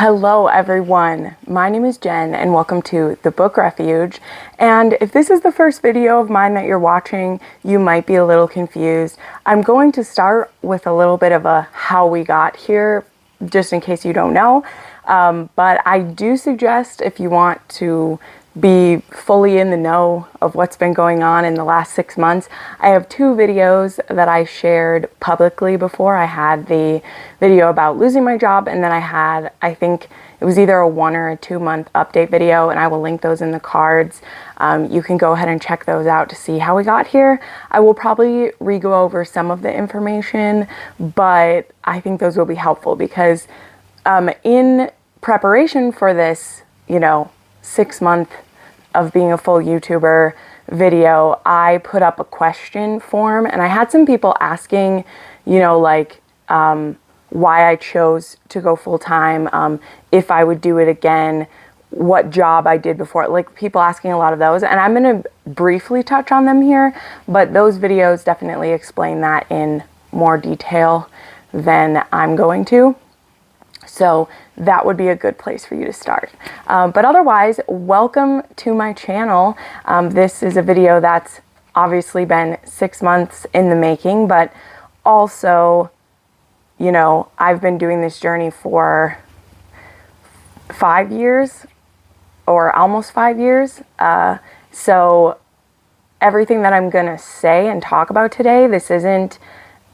Hello everyone, my name is Jen and welcome to the Book Refuge. And if this is the first video of mine that you're watching, you might be a little confused. I'm going to start with a little bit of a how we got here, just in case you don't know. But I do suggest, if you want to be fully in the know of what's been going on in the last 6 months, I have 2 videos that I shared publicly before. I had the video about losing my job, and then I had, I think it was either a 1 or a 2 month update video, and I will link those in the cards. You can go ahead and check those out to see how we got here. I will probably re-go over some of the information, but I think those will be helpful because in preparation for this, 6 month of being a full YouTuber video, I put up a question form, and I had some people asking, why I chose to go full time, if I would do it again, what job I did before, like people asking a lot of those, and I'm going to briefly touch on them here, but those videos definitely explain that in more detail than I'm going to. So that would be a good place for you to start. But otherwise, welcome to my channel. This is a video that's obviously been 6 months in the making, but also, I've been doing this journey for 5 years or almost 5 years. So everything that I'm gonna say and talk about today, this isn't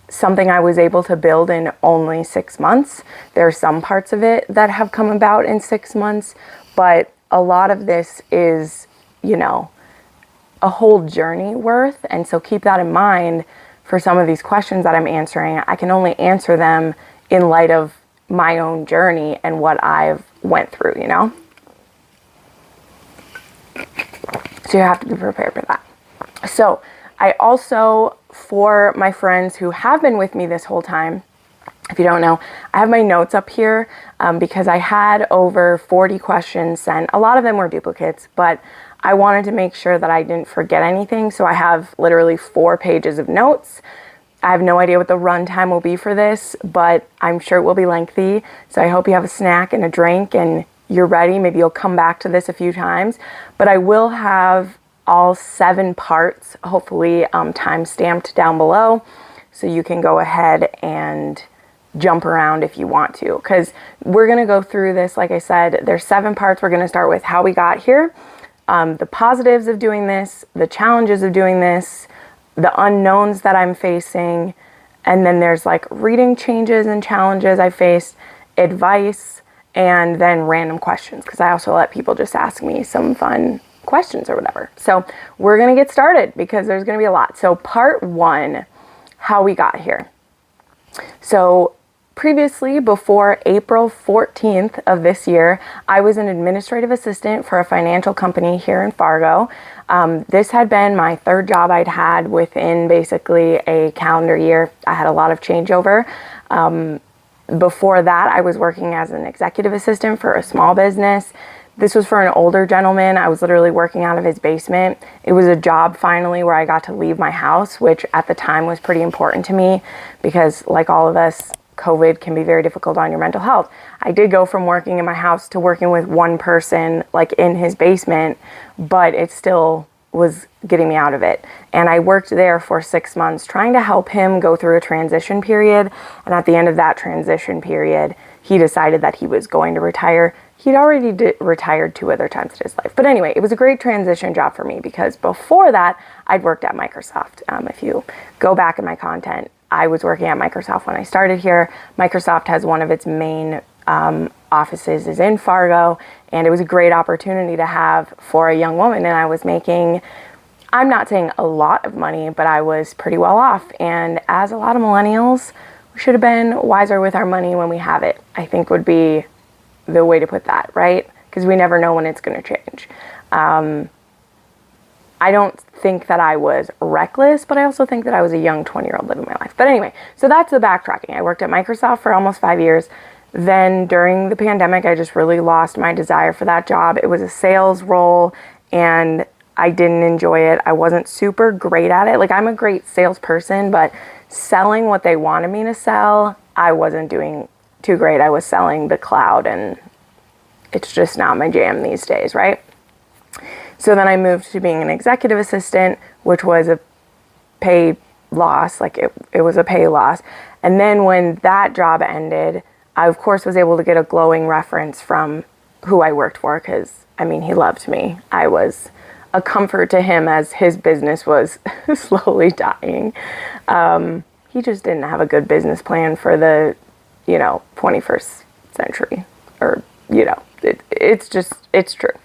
something I was able to build in only 6 months. There are some parts of it that have come about in 6 months, but a lot of this is, a whole journey worth. And so keep that in mind for some of these questions that I'm answering. I can only answer them in light of my own journey and what I've went through, So you have to be prepared for that. So I also, for my friends who have been with me this whole time, if you don't know, I have my notes up here because I had over 40 questions sent. A lot of them were duplicates, but I wanted to make sure that I didn't forget anything. So I have literally 4 pages of notes. I have no idea what the runtime will be for this, but I'm sure it will be lengthy. So I hope you have a snack and a drink and you're ready. Maybe you'll come back to this a few times, but I will have all 7 parts, hopefully time-stamped down below, so you can go ahead and jump around if you want to, because we're going to go through this. Like I said, there's 7 parts. We're going to start with how we got here, the positives of doing this, the challenges of doing this, the unknowns that I'm facing, and then there's like reading changes and challenges I faced, advice, and then random questions, because I also let people just ask me some fun questions or whatever. So we're going to get started because there's going to be a lot. So part 1, how we got here. So previously, before April 14th of this year, I was an administrative assistant for a financial company here in Fargo. This had been my 3rd job I'd had within basically a calendar year. I had a lot of changeover. Before that, I was working as an executive assistant for a small business. This was for an older gentleman. I was literally working out of his basement. It was a job finally where I got to leave my house, which at the time was pretty important to me because, like all of us, COVID can be very difficult on your mental health. I did go from working in my house to working with one person, like in his basement, but it still was getting me out of it. And I worked there for 6 months trying to help him go through a transition period. And at the end of that transition period, he decided that he was going to retire. He'd already retired 2 other times in his life. But anyway, it was a great transition job for me because before that, I'd worked at Microsoft. If you go back in my content, I was working at Microsoft when I started here. Microsoft has one of its main offices is in Fargo, and it was a great opportunity to have for a young woman. And I was making, I'm not saying a lot of money, but I was pretty well off. And as a lot of millennials, we should have been wiser with our money when we have it, I think would be the way to put that, right? Because we never know when it's going to change. I don't think that I was reckless, but I also think that I was a young 20-year-old living my life. But anyway, so that's the backtracking. I worked at Microsoft for almost 5 years. Then during the pandemic, I just really lost my desire for that job. It was a sales role and I didn't enjoy it. I wasn't super great at it. Like, I'm a great salesperson, but selling what they wanted me to sell, I wasn't doing too great. I was selling the cloud and it's just not my jam these days, right? So then I moved to being an executive assistant, which was a pay loss, like it was a pay loss. And then when that job ended, I of course was able to get a glowing reference from who I worked for, because I mean, he loved me. I was a comfort to him as his business was slowly dying. He just didn't have a good business plan for the, 21st century, or, it's true.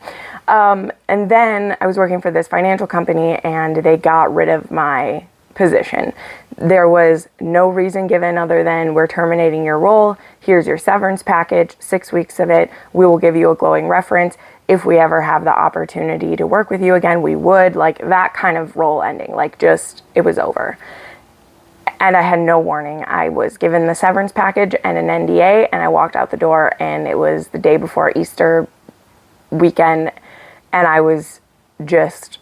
And then I was working for this financial company, and they got rid of my position. There was no reason given other than, we're terminating your role. Here's your severance package, 6 weeks of it. We will give you a glowing reference. If we ever have the opportunity to work with you again, we would. Like, that kind of role ending, like, just, it was over. And I had no warning. I was given the severance package and an NDA, and I walked out the door, and it was the day before Easter weekend, and I was just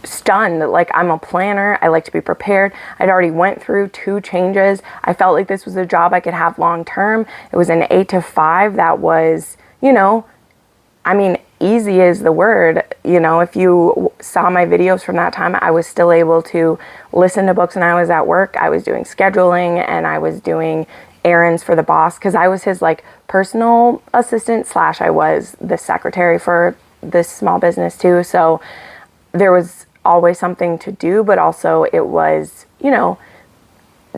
stunned. Like, I'm a planner. I like to be prepared. I'd already went through 2 changes. I felt like this was a job I could have long term. It was an 8 to 5 that was, easy is the word. If you saw my videos from that time, I was still able to listen to books when I was at work. I was doing scheduling, and I was doing errands for the boss, because I was his personal assistant / I was the secretary for this small business too. So there was always something to do, but also it was,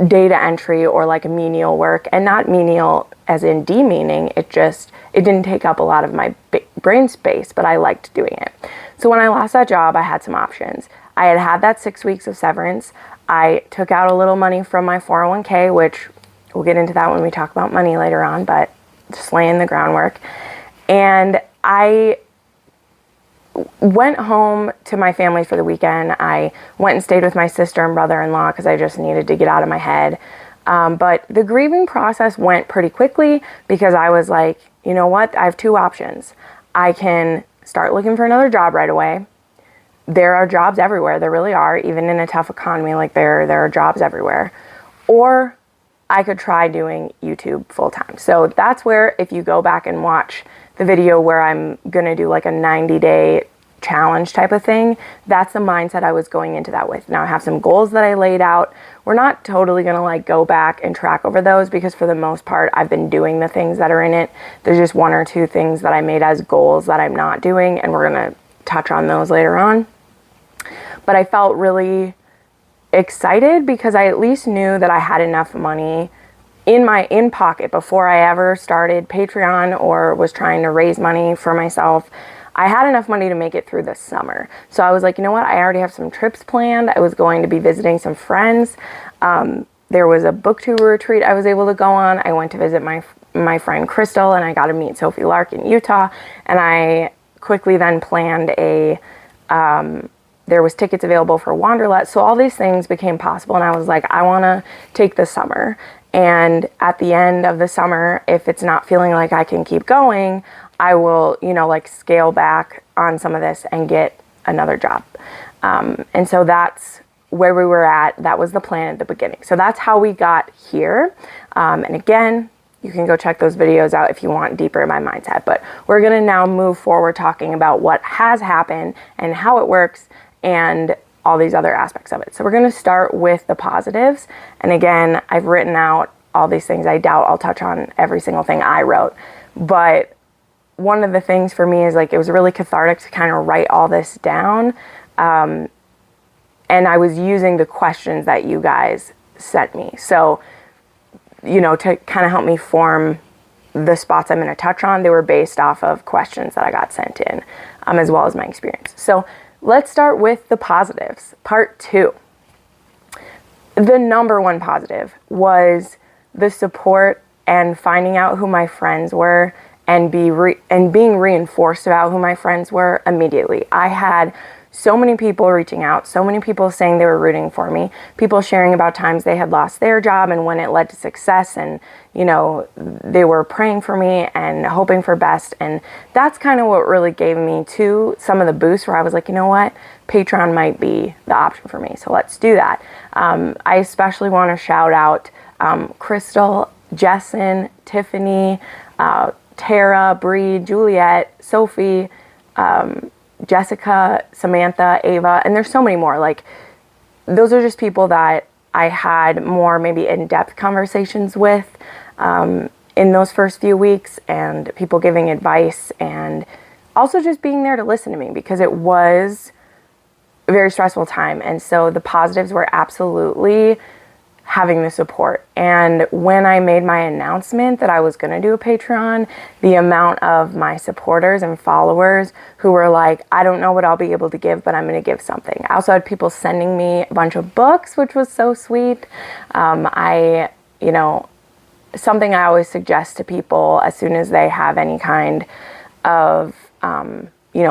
data entry or menial work, and not menial as in demeaning. It didn't take up a lot of my brain space, but I liked doing it. So when I lost that job, I had some options. I had that 6 weeks of severance. I took out a little money from my 401k, which we'll get into that when we talk about money later on, but just laying the groundwork. And I went home to my family for the weekend. I went and stayed with my sister and brother-in-law because I just needed to get out of my head. But the grieving process went pretty quickly, because I was like, you know what? I have 2 options. I can start looking for another job right away. There are jobs everywhere. There really are. Even in a tough economy, there are jobs everywhere. Or I could try doing YouTube full time. So that's where, if you go back and watch the video where I'm going to do a 90-day challenge type of thing, that's the mindset I was going into that with. Now I have some goals that I laid out. We're not totally going to go back and track over those, because for the most part, I've been doing the things that are in it. There's just 1 or 2 things that I made as goals that I'm not doing, and we're going to touch on those later on. But I felt really excited because I at least knew that I had enough money in pocket before I ever started Patreon or was trying to raise money for myself. I had enough money to make it through the summer. So I was like, you know what? I already have some trips planned. I was going to be visiting some friends. There was a Booktube retreat I was able to go on. I went to visit my friend Crystal, and I got to meet Sophie Lark in Utah. And I quickly then planned there was tickets available for Wanderlust. So all these things became possible. And I was like, I want to take the summer. And at the end of the summer, if it's not feeling like I can keep going, I will, scale back on some of this and get another job. And so that's where we were at. That was the plan at the beginning. So that's how we got here. And again, you can go check those videos out if you want deeper in my mindset. But we're going to now move forward talking about what has happened and how it works and all these other aspects of it. So we're going to start with the positives. And again, I've written out all these things. I doubt I'll touch on every single thing I wrote. But one of the things for me is it was really cathartic to kind of write all this down. And I was using the questions that you guys sent me. So, to kind of help me form the spots I'm going to touch on, they were based off of questions that I got sent in, as well as my experience. So let's start with the positives. Part 2. The number 1 positive was the support and finding out who my friends were and being reinforced about who my friends were immediately. I had so many people reaching out, so many people saying they were rooting for me, people sharing about times they had lost their job and when it led to success, and they were praying for me and hoping for best. And that's kind of what really gave me to some of the boost, where I was like, you know what, Patreon might be the option for me, so let's do that. I especially want to shout out Crystal, Jessin, Tiffany, Tara, Bree, Juliet, Sophie, Jessica, Samantha, Ava, and there's so many more. Like, those are just people that I had more maybe in-depth conversations with in those first few weeks, and people giving advice, and also just being there to listen to me, because it was a very stressful time. And so the positives were absolutely having the support. And when I made my announcement that I was going to do a Patreon, the amount of my supporters and followers who were like, I don't know what I'll be able to give, but I'm going to give something. I also had people sending me a bunch of books, which was so sweet. Something I always suggest to people as soon as they have any kind of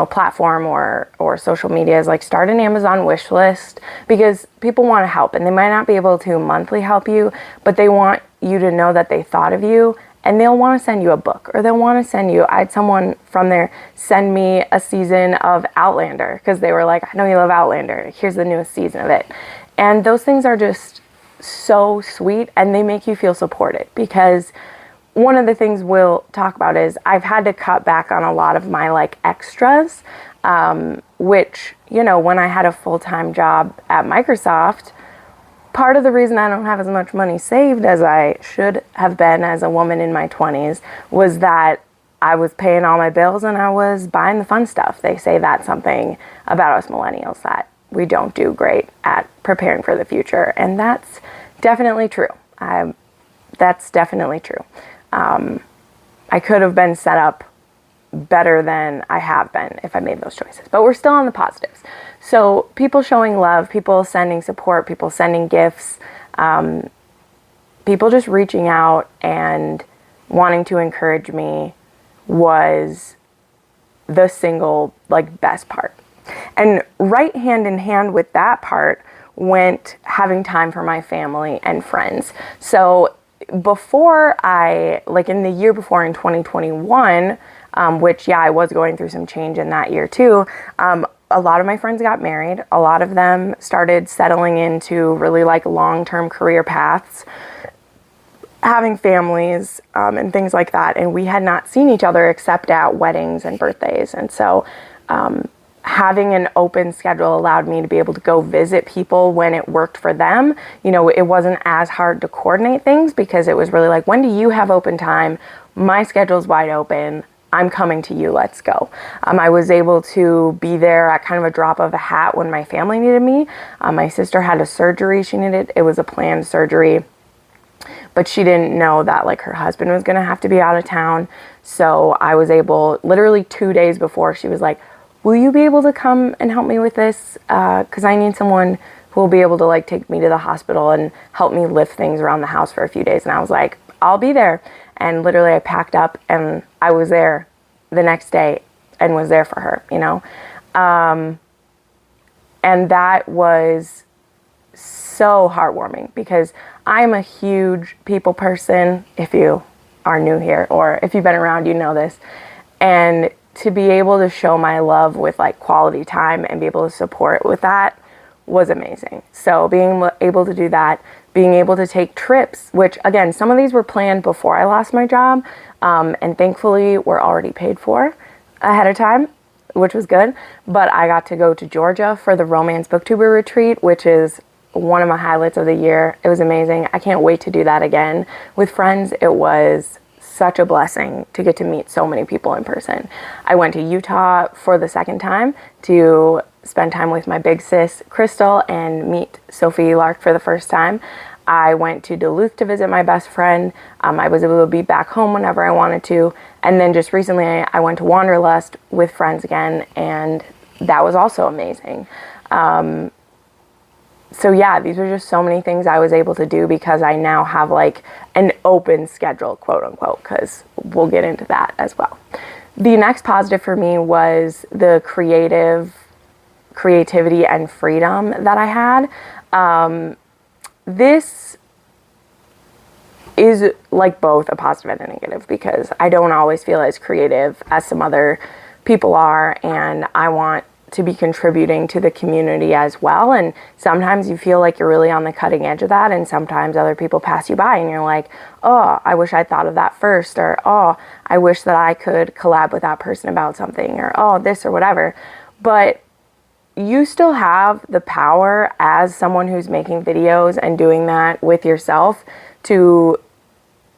platform or social media is like, start an Amazon wish list, because people want to help, and they might not be able to monthly help you, but they want you to know that they thought of you, and they'll want to send you a book, or they'll want to send you, I had someone from there send me a season of Outlander, because they were like, I know you love Outlander, here's the newest season of it. And those things are just so sweet, and they make you feel supported, because one of the things we'll talk about is I've had to cut back on a lot of my like extras, which, when I had a full-time job at Microsoft, part of the reason I don't have as much money saved as I should have been as a woman in my 20s was that I was paying all my bills and I was buying the fun stuff. They say that's something about us millennials, that we don't do great at preparing for the future. And that's definitely true. That's definitely true. I could have been set up better than I have been if I made those choices, but we're still on the positives. So people showing love, people sending support, people sending gifts, people just reaching out and wanting to encourage me was the single best part. And right hand in hand with that part went having time for my family and friends. So before in the year before, in 2021, which I was going through some change in that year too, a lot of my friends got married. A lot of them started settling into really long-term career paths, having families, and things like that. And we had not seen each other except at weddings and birthdays. And so, having an open schedule allowed me to be able to go visit people when it worked for them. It wasn't as hard to coordinate things, because it was really like, when do you have open time? My schedule's wide open. I'm coming to you. Let's go. I was able to be there at kind of a drop of a hat when my family needed me. My sister had a surgery she needed. It was a planned surgery, but she didn't know that her husband was going to have to be out of town. So I was able, literally 2 days before, she was like, will you be able to come and help me with this? Because I need someone who will be able to take me to the hospital and help me lift things around the house for a few days. And I was like, I'll be there. And literally I packed up and I was there the next day and was there for her, and that was so heartwarming, because I'm a huge people person. If you are new here, or if you've been around, you know this. And to be able to show my love with quality time and be able to support with that was amazing. So being able to do that, being able to take trips, which again, some of these were planned before I lost my job, and thankfully were already paid for ahead of time, which was good. But I got to go to Georgia for the Romance Booktuber retreat, which is one of my highlights of the year. It was amazing. I can't wait to do that again with friends. It was such a blessing to get to meet so many people in person. I went to Utah for the second time to spend time with my big sis, Crystal, and meet Sophie Lark for the first time. I went to Duluth to visit my best friend. I was able to be back home whenever I wanted to. And then just recently, I went to Wanderlust with friends again, and that was also amazing. So yeah, these were just so many things I was able to do because I now have an open schedule, quote unquote, because we'll get into that as well. The next positive for me was the creativity and freedom that I had. This is both a positive and a negative, because I don't always feel as creative as some other people are, and I want to be contributing to the community as well. And sometimes you feel like you're really on the cutting edge of that, and sometimes other people pass you by and you're like, oh, I wish I thought of that first, or oh, I wish that I could collab with that person about something, or oh, this or whatever. But you still have the power as someone who's making videos and doing that with yourself to,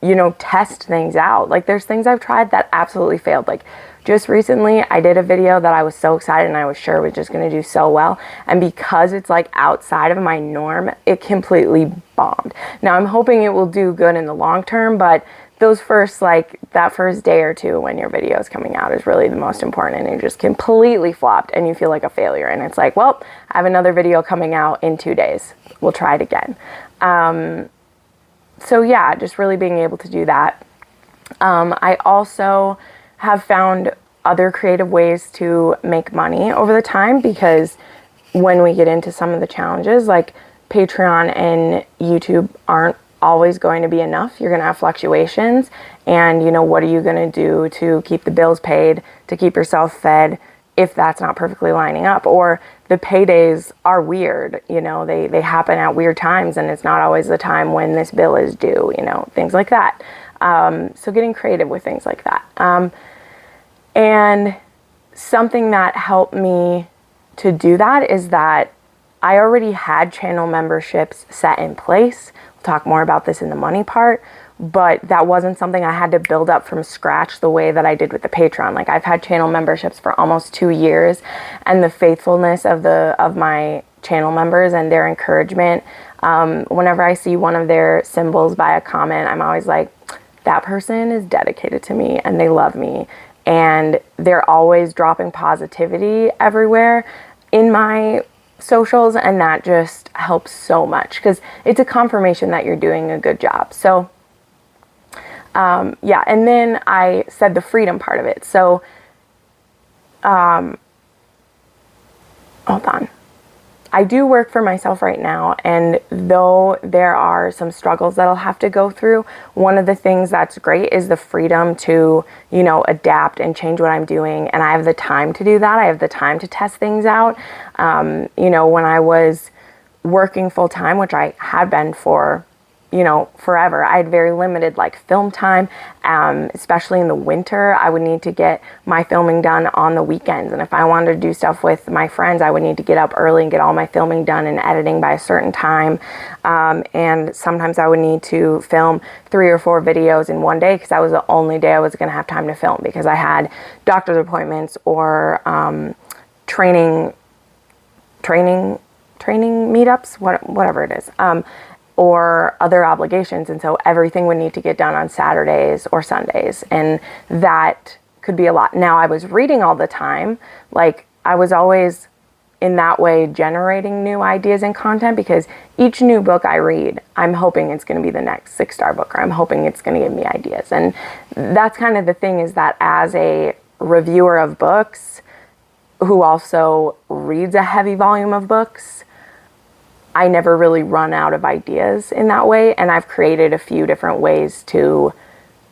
you know, test things out. Like, there's things I've tried that absolutely failed. Like, just recently, I did a video that I was so excited and I was sure was just going to do so well. And because it's like outside of my norm, it completely bombed. Now, I'm hoping it will do good in the long term, but those first, like that first day or two when your video is coming out is really the most important, and it just completely flopped and you feel like a failure. And it's like, well, I have another video coming out in 2 days. We'll try it again. So yeah, just really being able to do that. I also have found other creative ways to make money over the time, because when we get into some of the challenges, like Patreon and YouTube aren't always going to be enough. You're going to have fluctuations, and you know, what are you going to do to keep the bills paid, to keep yourself fed, if that's not perfectly lining up? Or the paydays are weird, you know, they happen at weird times, and it's not always the time when this bill is due, you know, things like that. So getting creative with things like that. And something that helped me to do that is that I already had channel memberships set in place. We'll talk more about this in the money part, but that wasn't something I had to build up from scratch the way that I did with the Patreon. Like, I've had channel memberships for almost 2 years, and the faithfulness of my channel members and their encouragement, whenever I see one of their symbols by a comment, I'm always like, that person is dedicated to me and they love me, and they're always dropping positivity everywhere in my socials, and that just helps so much, because it's a confirmation that you're doing a good job. So yeah, and then I said the freedom part of it. So hold on. I do work for myself right now, and though there are some struggles that I'll have to go through, one of the things that's great is the freedom to, you know, adapt and change what I'm doing, and I have the time to do that. I have the time to test things out. You know, when I was working full-time, which I had been for, you know, forever, I had very limited like film time, especially in the winter. I would need to get my filming done on the weekends, and if I wanted to do stuff with my friends, I would need to get up early and get all my filming done and editing by a certain time. And sometimes I would need to film 3 or 4 videos in one day, because that was the only day I was going to have time to film, because I had doctor's appointments or training meetups, whatever it is. Or other obligations, and so everything would need to get done on Saturdays or Sundays, and that could be a lot. Now, I was reading all the time, like I was always in that way generating new ideas and content, because each new book I read, I'm hoping it's going to be the next 6-star book, or I'm hoping it's going to give me ideas. And that's kind of the thing, is that as a reviewer of books who also reads a heavy volume of books, I never really run out of ideas in that way, and I've created a few different ways to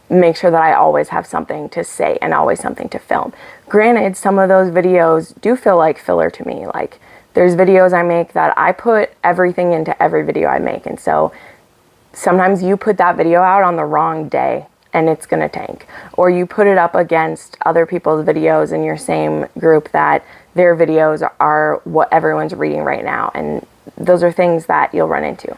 make sure that I always have something to say and always something to film. Granted, some of those videos do feel like filler to me. Like, there's videos I make that I put everything into every video I make, and so sometimes you put that video out on the wrong day and it's gonna tank, or you put it up against other people's videos in your same group that their videos are what everyone's reading right now, and those are things that you'll run into.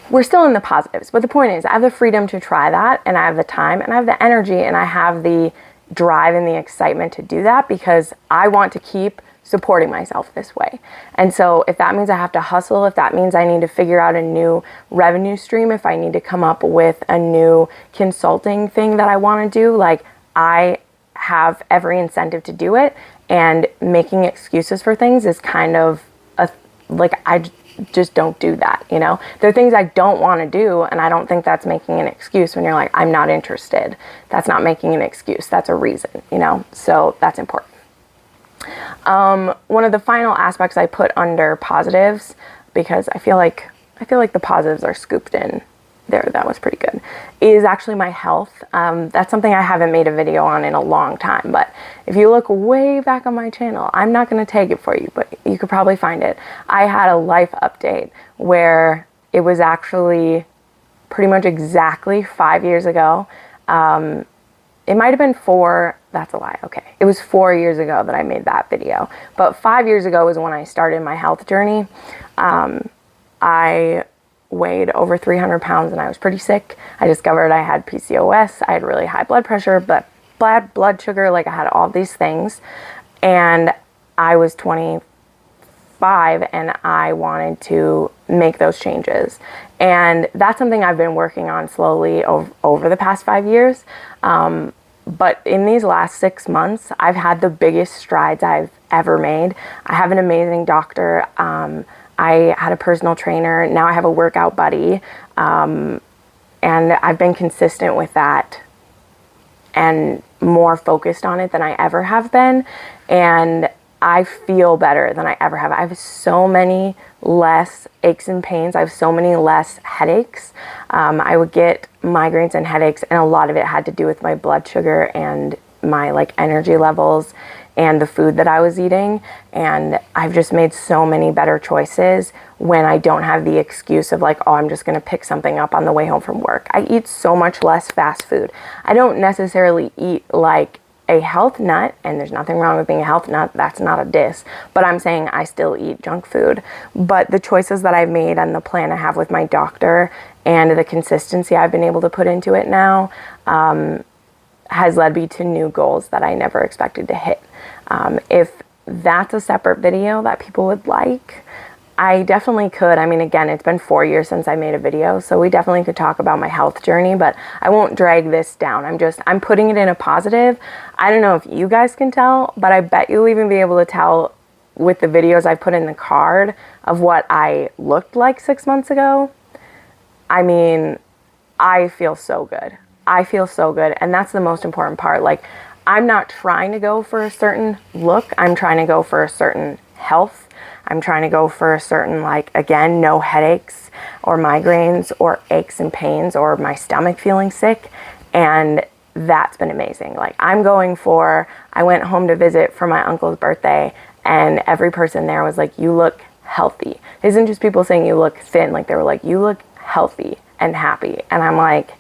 We're still in the positives, but the point is I have the freedom to try that, and I have the time, and I have the energy, and I have the drive and the excitement to do that, because I want to keep supporting myself this way. And so if that means I have to hustle, if that means I need to figure out a new revenue stream, if I need to come up with a new consulting thing that I want to do, like, I have every incentive to do it, and making excuses for things is kind of I just don't do that, you know? There are things I don't want to do, and I don't think that's making an excuse. When you're like, I'm not interested, that's not making an excuse. That's a reason, you know? So that's important. One of the final aspects I put under positives, because I feel like the positives are scooped in There, that was pretty good, is actually my health. That's something I haven't made a video on in a long time, but if you look way back on my channel, I'm not going to take it for you, but you could probably find it. I had a life update where it was actually pretty much exactly 5 years ago. It might have been 4, that's a lie, okay. It was 4 years ago that I made that video, but 5 years ago was when I started my health journey. I weighed over 300 pounds and I was pretty sick. I discovered I had PCOS, I had really high blood pressure, but blood sugar, like I had all these things, and I was 25 and I wanted to make those changes. And that's something I've been working on slowly over the past 5 years. But in these last 6 months, I've had the biggest strides I've ever made. I have an amazing doctor. I had a personal trainer. Now I have a workout buddy. And I've been consistent with that and more focused on it than I ever have been. And I feel better than I ever have. I have so many less aches and pains. I have so many less headaches. I would get migraines and headaches, and a lot of it had to do with my blood sugar and my like energy levels and the food that I was eating. And I've just made so many better choices when I don't have the excuse of like, oh, I'm just gonna pick something up on the way home from work. I eat so much less fast food. I don't necessarily eat like a health nut, and there's nothing wrong with being a health nut, that's not a diss, but I'm saying I still eat junk food. But the choices that I've made and the plan I have with my doctor and the consistency I've been able to put into it now has led me to new goals that I never expected to hit. If that's a separate video that people would like, I definitely could. I mean, again, it's been 4 years since I made a video, so we definitely could talk about my health journey, but I won't drag this down. I'm putting it in a positive. I don't know if you guys can tell, but I bet you'll even be able to tell with the videos I put in the card of what I looked like 6 months ago. I mean, I feel so good. I feel so good, and that's the most important part. Like, I'm not trying to go for a certain look. I'm trying to go for a certain health. I'm trying to go for a certain, like, again, no headaches or migraines or aches and pains or my stomach feeling sick. And that's been amazing. Like, I went home to visit for my uncle's birthday, and every person there was like, you look healthy. It isn't just people saying you look thin. Like, they were like, you look healthy and happy. And I'm like,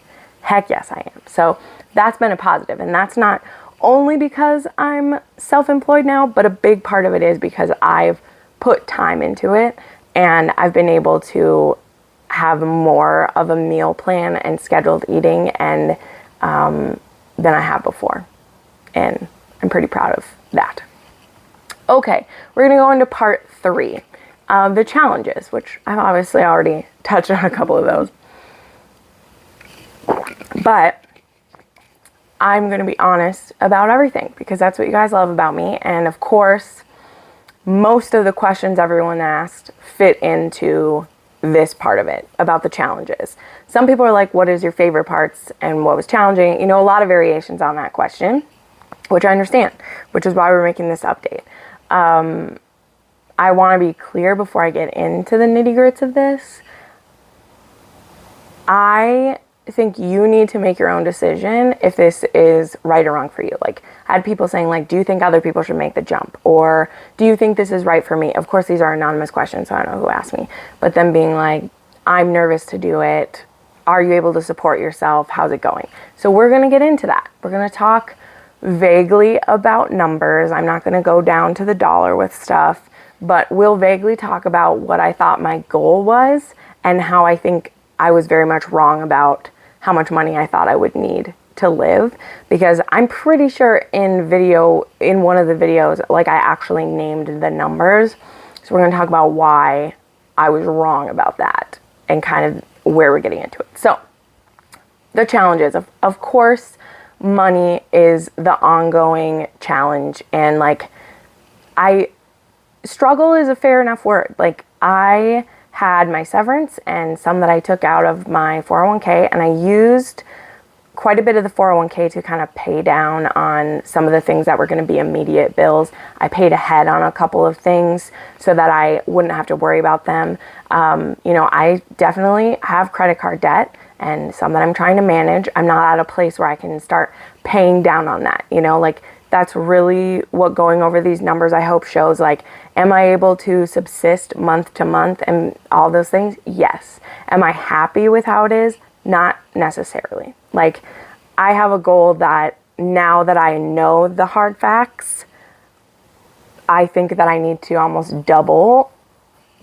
heck yes, I am. So that's been a positive. And that's not only because I'm self-employed now, but a big part of it is because I've put time into it, and I've been able to have more of a meal plan and scheduled eating and than I have before, and I'm pretty proud of that. Okay, we're gonna go into part 3, the challenges, which I've obviously already touched on a couple of those, but I'm gonna be honest about everything because that's what you guys love about me. And of course, most of the questions everyone asked fit into this part of it about the challenges. Some people are like, what is your favorite parts and what was challenging? You know, a lot of variations on that question, which I understand, which is why we're making this update. I want to be clear before I get into the nitty-gritty of this. I think you need to make your own decision if this is right or wrong for you. Like, I had people saying, like, do you think other people should make the jump? Or do you think this is right for me? Of course, these are anonymous questions, so I don't know who asked me. But them being like, I'm nervous to do it. Are you able to support yourself? How's it going? So we're going to get into that. We're going to talk vaguely about numbers. I'm not going to go down to the dollar with stuff, but we'll vaguely talk about what I thought my goal was and how I think I was very much wrong about how much money I thought I would need to live, because I'm pretty sure in one of the videos, like, I actually named the numbers. So we're going to talk about why I was wrong about that and kind of where we're getting into it. So the challenges, of course, money is the ongoing challenge. And like, struggle is a fair enough word. Like, I had my severance and some that I took out of my 401k, and I used quite a bit of the 401k to kind of pay down on some of the things that were going to be immediate bills. I paid ahead on a couple of things so that I wouldn't have to worry about them. You know, I definitely have credit card debt, and some that I'm trying to manage. I'm not at a place where I can start paying down on that, you know, like that's really what going over these numbers I hope shows. Like, am I able to subsist month to month and all those things? Yes. Am I happy with how it is? Not necessarily. Like, I have a goal that now that I know the hard facts, I think that I need to almost double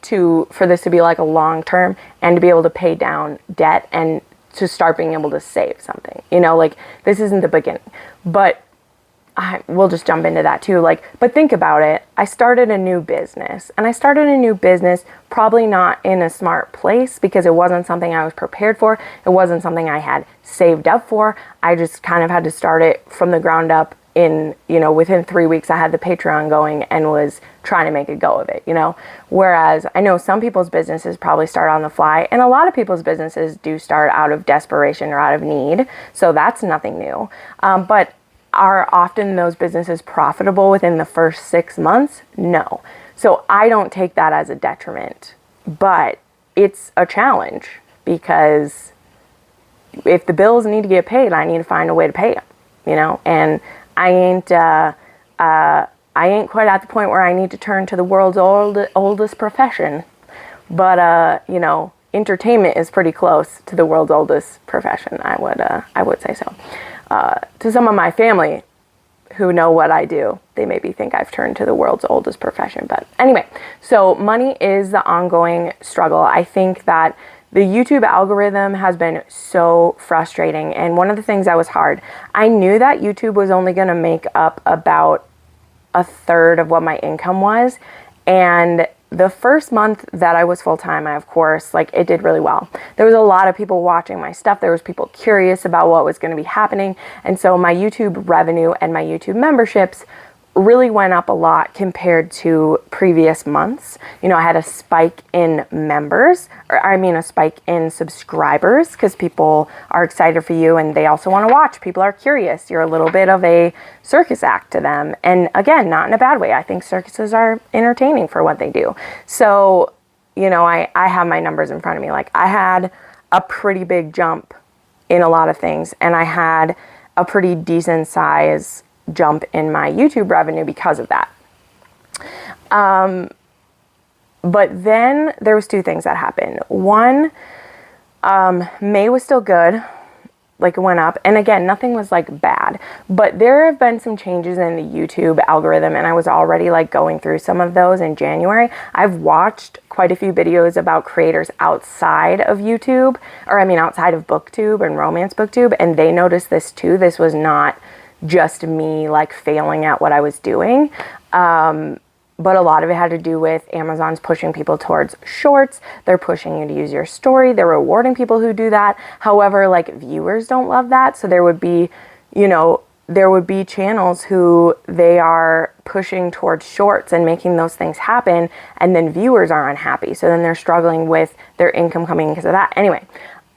for this to be like a long term and to be able to pay down debt and to start being able to save something, you know, like this isn't the beginning, but we'll just jump into that too. Like, but think about it. I started a new business, and I started a new business probably not in a smart place because it wasn't something I was prepared for. It wasn't something I had saved up for. I just kind of had to start it from the ground up in, you know, within 3 weeks I had the Patreon going and was trying to make a go of it, you know, whereas I know some people's businesses probably start on the fly, and a lot of people's businesses do start out of desperation or out of need. So that's nothing new. But are often those businesses profitable within the first 6 months? No. So I don't take that as a detriment, but it's a challenge because if the bills need to get paid, I need to find a way to pay them, you know, and I ain't quite at the point where I need to turn to the world's oldest profession, but you know, entertainment is pretty close to the world's oldest profession. I would say so. To some of my family who know what I do, they maybe think I've turned to the world's oldest profession. But anyway, so money is the ongoing struggle. I think that the YouTube algorithm has been so frustrating. And one of the things that was hard, I knew that YouTube was only going to make up about a third of what my income was. And the first month that I was full-time, of course, like it did really well. There was a lot of people watching my stuff. There was people curious about what was going to be happening. And so my YouTube revenue and my YouTube memberships really went up a lot compared to previous months. You know, I had a spike in members, a spike in subscribers, because people are excited for you and they also want to watch. People are curious. You're a little bit of a circus act to them. And again, not in a bad way. I think circuses are entertaining for what they do. So, you know, I have my numbers in front of me. Like, I had a pretty big jump in a lot of things, and I had a pretty decent size jump in my YouTube revenue because of that. But then there was two things that happened. One, May was still good, like it went up. And again, nothing was like bad, but there have been some changes in the YouTube algorithm, and I was already like going through some of those in January. I've watched quite a few videos about creators outside of YouTube, outside of Booktube and Romance Booktube, and they noticed this too. This was not just me like failing at what I was doing. But a lot of it had to do with Amazon's pushing people towards shorts. They're pushing you to use your story. They're rewarding people who do that. However, like viewers don't love that. So there would be, channels who they are pushing towards shorts and making those things happen. And then viewers are unhappy. So then they're struggling with their income coming because of that. Anyway,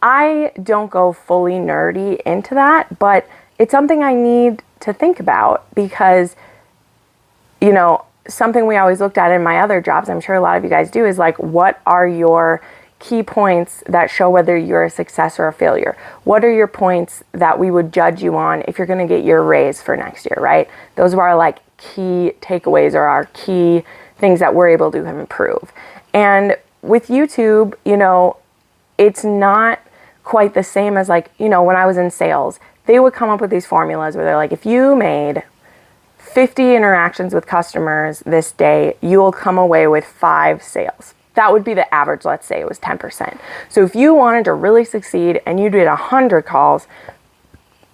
I don't go fully nerdy into that, but it's something I need to think about because, something we always looked at in my other jobs, I'm sure a lot of you guys do, is like, what are your key points that show whether you're a success or a failure? What are your points that we would judge you on if you're going to get your raise for next year, right? Those are our like key takeaways or our key things that we're able to improve. And with YouTube, it's not quite the same as like, when I was in sales, they would come up with these formulas where they're like, if you made 50 interactions with customers this day, you will come away with 5 sales. That would be the average. Let's say it was 10%. So if you wanted to really succeed and you did 100 calls,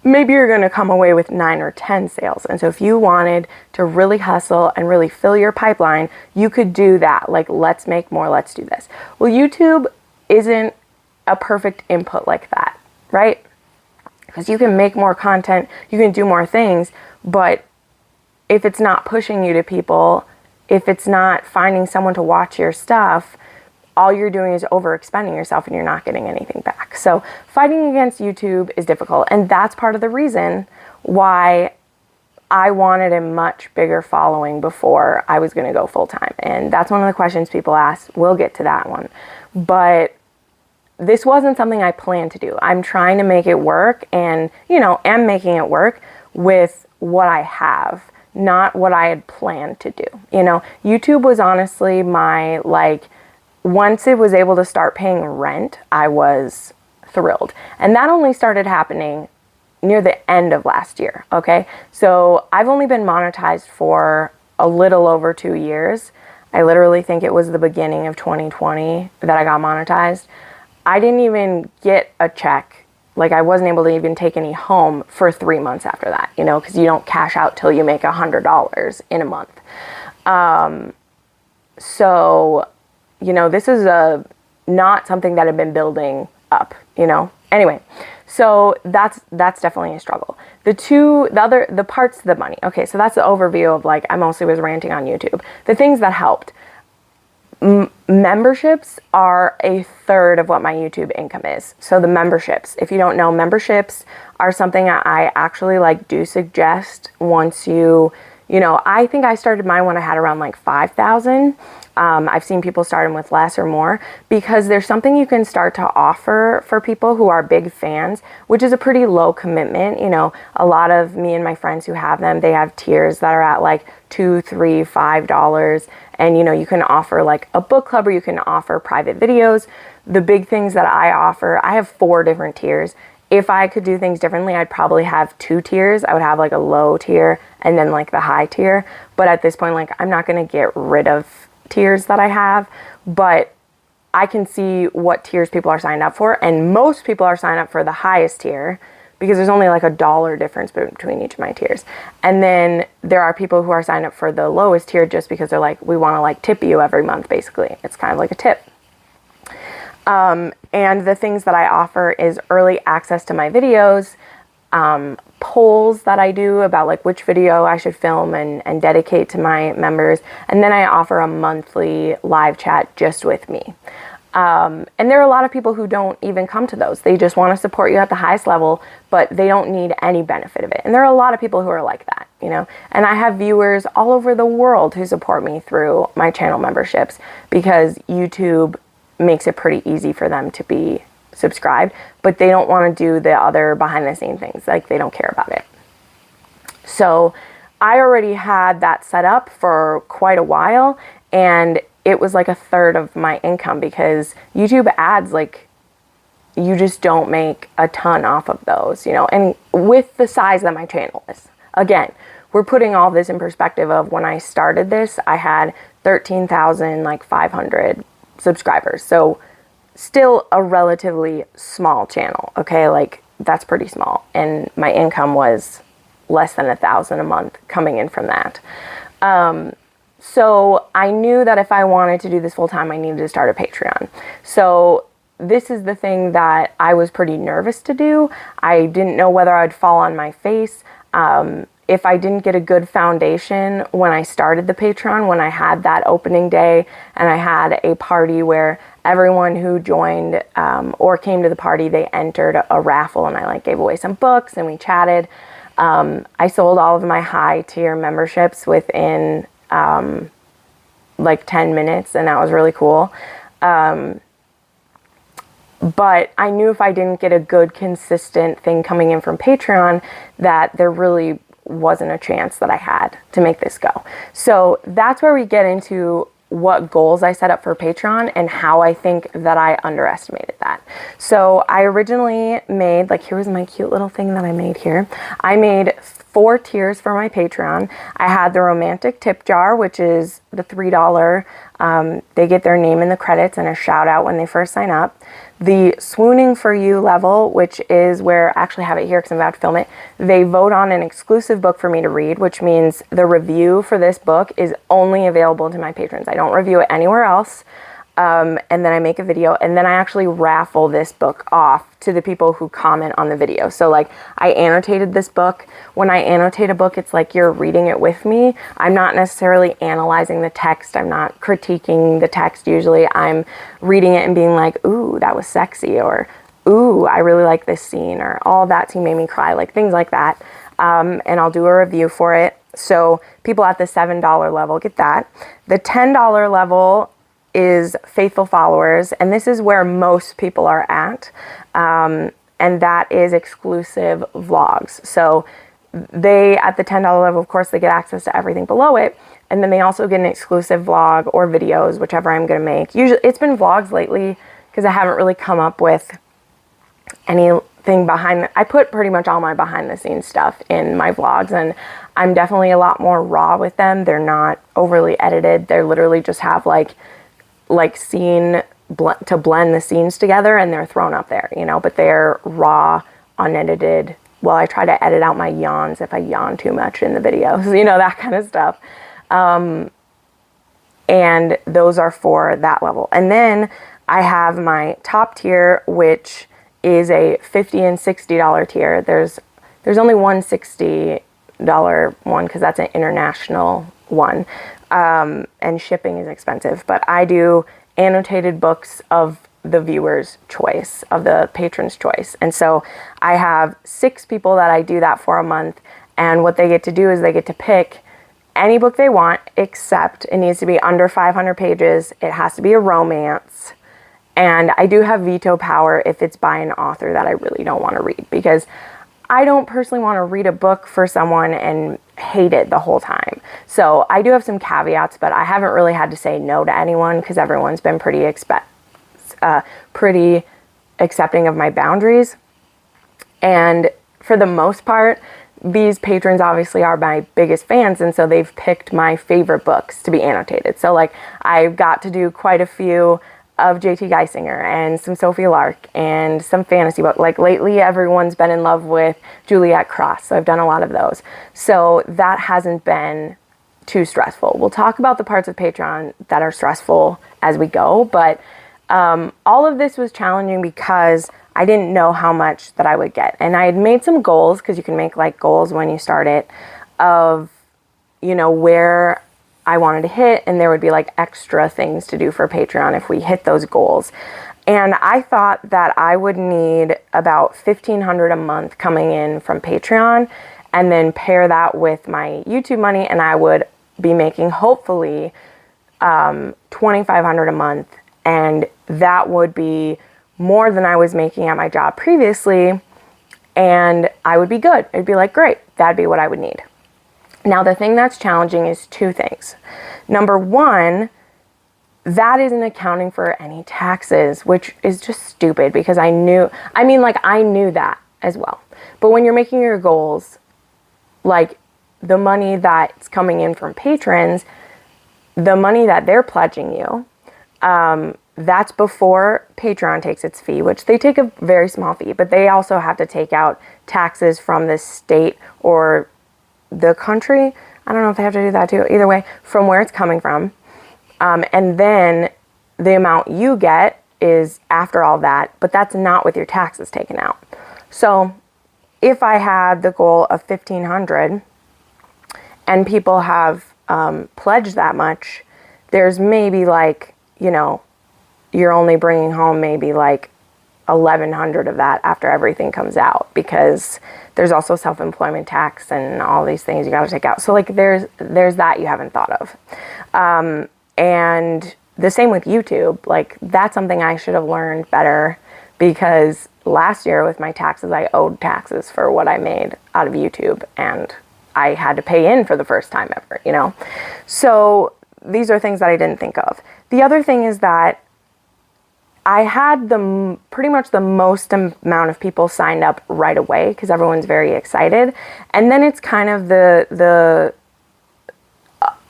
maybe you're going to come away with 9 or 10 sales. And so if you wanted to really hustle and really fill your pipeline, you could do that. Like, let's make more, let's do this. Well, YouTube isn't a perfect input like that, right? Because you can make more content, you can do more things, but if it's not pushing you to people, if it's not finding someone to watch your stuff, all you're doing is overexpending yourself and you're not getting anything back. So fighting against YouTube is difficult. And that's part of the reason why I wanted a much bigger following before I was going to go full time. And that's one of the questions people ask. We'll get to that one. But this wasn't something I planned to do. I'm trying to make it work, and, you know, am making it work with what I have, not what I had planned to do. You know, YouTube was honestly my, like, once it was able to start paying rent, I was thrilled. And that only started happening near the end of last year, okay? So I've only been monetized for a little over 2 years. I literally think it was the beginning of 2020 that I got monetized. I didn't even get a check. Like, I wasn't able to even take any home for 3 months after that, you know, because you don't cash out till you make $100 in a month. So, you know, this is not something that had been building up, you know. Anyway, so that's definitely a struggle. The parts of the money. Okay, so that's the overview of, like, I mostly was ranting on YouTube. The things that helped. Memberships are a third of what my YouTube income is. So the memberships, if you don't know, memberships are something I actually, like, do suggest once you know, I think I started mine when I had around like 5,000. I've seen people starting with less or more, because there's something you can start to offer for people who are big fans, which is a pretty low commitment. You know, a lot of me and my friends who have them, they have tiers that are at like $2, $3, $5. And, you know, you can offer like a book club, or you can offer private videos. The big things that I offer, I have 4 different tiers. If I could do things differently, I'd probably have 2 tiers. I would have like a low tier and then like the high tier. But at this point, like, I'm not going to get rid of tiers that I have, but I can see what tiers people are signed up for. And most people are signed up for the highest tier, because there's only like $1 difference between each of my tiers. And then there are people who are signed up for the lowest tier just because they're like, we want to like tip you every month, basically. It's kind of like a tip. And the things that I offer is early access to my videos, polls that I do about like which video I should film and dedicate to my members. And then I offer a monthly live chat just with me. And there are a lot of people who don't even come to those. They just want to support you at the highest level, but they don't need any benefit of it. And there are a lot of people who are like that, you know. And I have viewers all over the world who support me through my channel memberships, because YouTube makes it pretty easy for them to be subscribed, but they don't want to do the other behind the scene things. Like, they don't care about it. So I already had that set up for quite a while, and it was like a third of my income, because YouTube ads, like, you just don't make a ton off of those, you know. And with the size that my channel is, again, we're putting all this in perspective of when I started this, I had 13,500 subscribers. So still a relatively small channel, okay? Like, that's pretty small. And my income was less than $1,000 a month coming in from that. So I knew that if I wanted to do this full time, I needed to start a Patreon. So this is the thing that I was pretty nervous to do. I didn't know whether I'd fall on my face. If I didn't get a good foundation when I started the Patreon, when I had that opening day and I had a party where everyone who joined or came to the party, they entered a raffle, and I like gave away some books and we chatted. I sold all of my high tier memberships within like 10 minutes, and that was really cool. But I knew if I didn't get a good, consistent thing coming in from Patreon, that there really wasn't a chance that I had to make this go. So that's where we get into what goals I set up for Patreon and how I think that I underestimated that. So I originally made, like, here was my cute little thing that I made here. I made 4 tiers for my Patreon. I had the romantic tip jar, which is the $3. They get their name in the credits and a shout out when they first sign up. The swooning for you level, which is where I actually have it here because I'm about to film it. They vote on an exclusive book for me to read, which means the review for this book is only available to my patrons. I don't review it anywhere else. And then I make a video, and then I actually raffle this book off to the people who comment on the video. So like, I annotated this book. When I annotate a book, it's like you're reading it with me. I'm not necessarily analyzing the text. I'm not critiquing the text usually. I'm reading it and being like, ooh, that was sexy, or ooh, I really like this scene, or all that scene made me cry, like things like that. And I'll do a review for it. So people at the $7 level get that. The $10 level, is faithful followers, and this is where most people are at, and that is exclusive vlogs. So they, at the $10 level, of course, they get access to everything below it, and then they also get an exclusive vlog or videos, whichever I'm going to make. Usually, it's been vlogs lately because I haven't really come up with anything behind I put pretty much all my behind the scenes stuff in my vlogs, and I'm definitely a lot more raw with them. They're not overly edited. They're literally just have like scene to blend the scenes together, and they're thrown up there, you know, but they're raw, unedited. Well, I try to edit out my yawns if I yawn too much in the videos, you know, that kind of stuff. And those are for that level. And then I have my top tier, which is a $50 and $60 tier. There's only one $60 one because that's an international one. And shipping is expensive, but I do annotated books of the viewer's choice, of the patron's choice. And so I have 6 people that I do that for a month, and what they get to do is they get to pick any book they want, except it needs to be under 500 pages. It has to be a romance, and I do have veto power if it's by an author that I really don't want to read, because I don't personally want to read a book for someone and hate it the whole time. So I do have some caveats, but I haven't really had to say no to anyone because everyone's been pretty accepting of my boundaries. And for the most part, these patrons obviously are my biggest fans, and so they've picked my favorite books to be annotated. So like I've got to do quite a few of J.T. Geisinger and some Sophie Lark and some fantasy books. Like lately everyone's been in love with Juliet Cross, so I've done a lot of those. So that hasn't been too stressful. We'll talk about the parts of Patreon that are stressful as we go, but all of this was challenging because I didn't know how much that I would get. And I had made some goals, because you can make like goals when you start it, of, you know, where I wanted to hit, and there would be like extra things to do for Patreon if we hit those goals. And I thought that I would need about $1,500 a month coming in from Patreon, and then pair that with my YouTube money, and I would be making hopefully $2,500 a month, and that would be more than I was making at my job previously, and I would be good. It'd be like, great, that'd be what I would need. Now, the thing that's challenging is 2 things. Number 1, that isn't accounting for any taxes, which is just stupid, because I knew that as well. But when you're making your goals, like the money that's coming in from patrons, the money that they're pledging you, that's before Patreon takes its fee, which they take a very small fee, but they also have to take out taxes from the state or the country. I don't know if they have to do that too. Either way, from where it's coming from. And then the amount you get is after all that, but that's not with your taxes taken out. So if I had the goal of $1,500 and people have pledged that much, there's maybe like, you know, you're only bringing home maybe like $1,100 of that after everything comes out, because there's also self-employment tax and all these things you got to take out. So like there's that you haven't thought of. And the same with YouTube. Like that's something I should have learned better, because last year with my taxes, I owed taxes for what I made out of YouTube, and I had to pay in for the first time ever, you know? So these are things that I didn't think of. The other thing is that I had pretty much the most amount of people signed up right away, because everyone's very excited. And then it's kind of the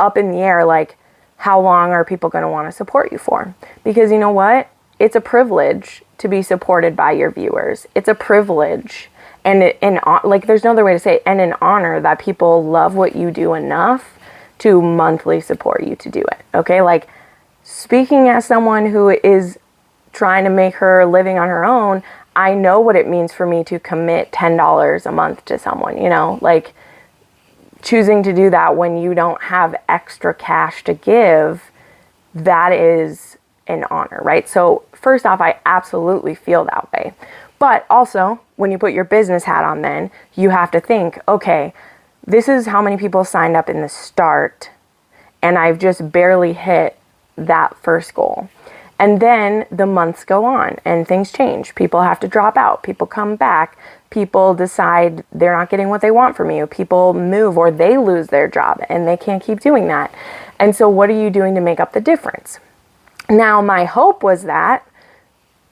up in the air, like how long are people going to want to support you for? Because you know what? It's a privilege to be supported by your viewers. It's a privilege, and like there's no other way to say it, and an honor that people love what you do enough to monthly support you to do it. Okay, like speaking as someone who is trying to make her living on her own, I know what it means for me to commit $10 a month to someone, you know, like choosing to do that when you don't have extra cash to give, that is an honor, right? So first off, I absolutely feel that way. But also, when you put your business hat on, then you have to think, okay, this is how many people signed up in the start, and I've just barely hit that first goal. And then the months go on and things change. People have to drop out. People come back. People decide they're not getting what they want from you. People move or they lose their job and they can't keep doing that. And so what are you doing to make up the difference? Now, my hope was that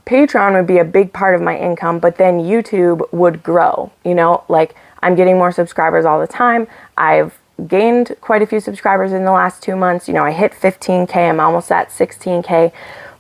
Patreon would be a big part of my income, but then YouTube would grow. You know, like I'm getting more subscribers all the time. I've gained quite a few subscribers in the last 2 months. You know, I hit 15K. I'm almost at 16K.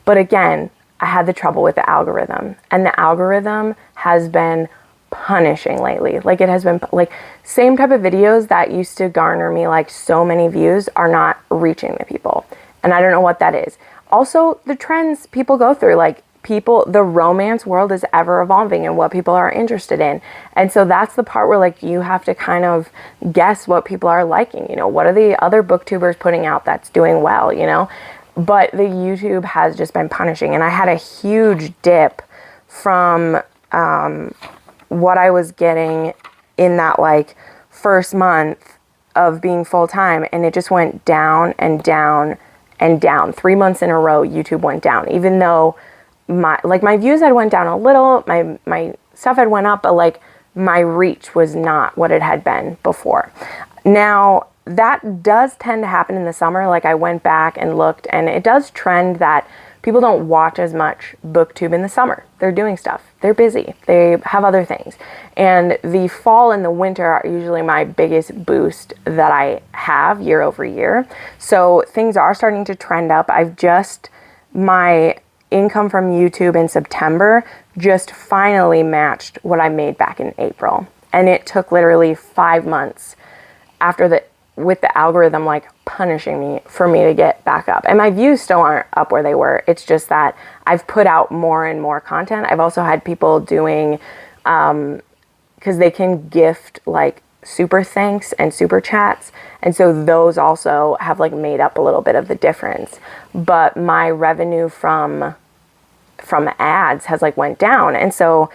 But again, I had the trouble with the algorithm, and the algorithm has been punishing lately. Like it has been like same type of videos that used to garner me like so many views are not reaching the people. And I don't know what that is. Also, the trends people go through, like the romance world is ever evolving and what people are interested in. And so that's the part where like you have to kind of guess what people are liking. You know, what are the other booktubers putting out that's doing well, you know? But the YouTube has just been punishing. And I had a huge dip from what I was getting in that like first month of being full-time. And it just went down and down and down. 3 months in a row, YouTube went down. Even though my views had went down a little, my stuff had went up, but like my reach was not what it had been before. Now, that does tend to happen in the summer. Like I went back and looked and it does trend that people don't watch as much Booktube in the summer. They're doing stuff. They're busy. They have other things. And the fall and the winter are usually my biggest boost that I have year over year. So things are starting to trend up. My income from YouTube in September just finally matched what I made back in April. And it took literally 5 months with the algorithm like punishing me for me to get back up. And my views still aren't up where they were. It's just that I've put out more and more content. I've also had people doing, because they can gift like super thanks and super chats. And so those also have like made up a little bit of the difference. But my revenue from ads has like went down. And so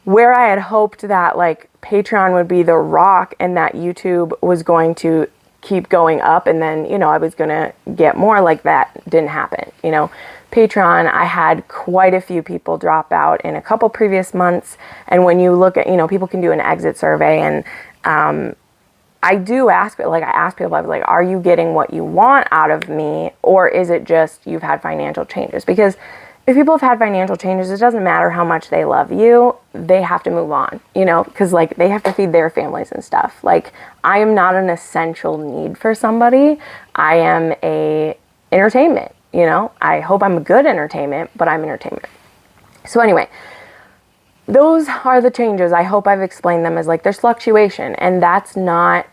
where I had hoped that like Patreon would be the rock and that YouTube was going to keep going up and then, you know, I was going to get more, like that didn't happen. You know, Patreon, I had quite a few people drop out in a couple previous months. And when you look at, you know, people can do an exit survey and I ask people, I was like, are you getting what you want out of me? Or is it just you've had financial changes? Because if people have had financial changes, it doesn't matter how much they love you, they have to move on, you know, because like they have to feed their families and stuff. Like I am not an essential need for somebody. I am a entertainment, you know. I hope I'm a good entertainment, but I'm entertainment. So anyway, those are the changes. I hope I've explained them as like there's fluctuation and that's not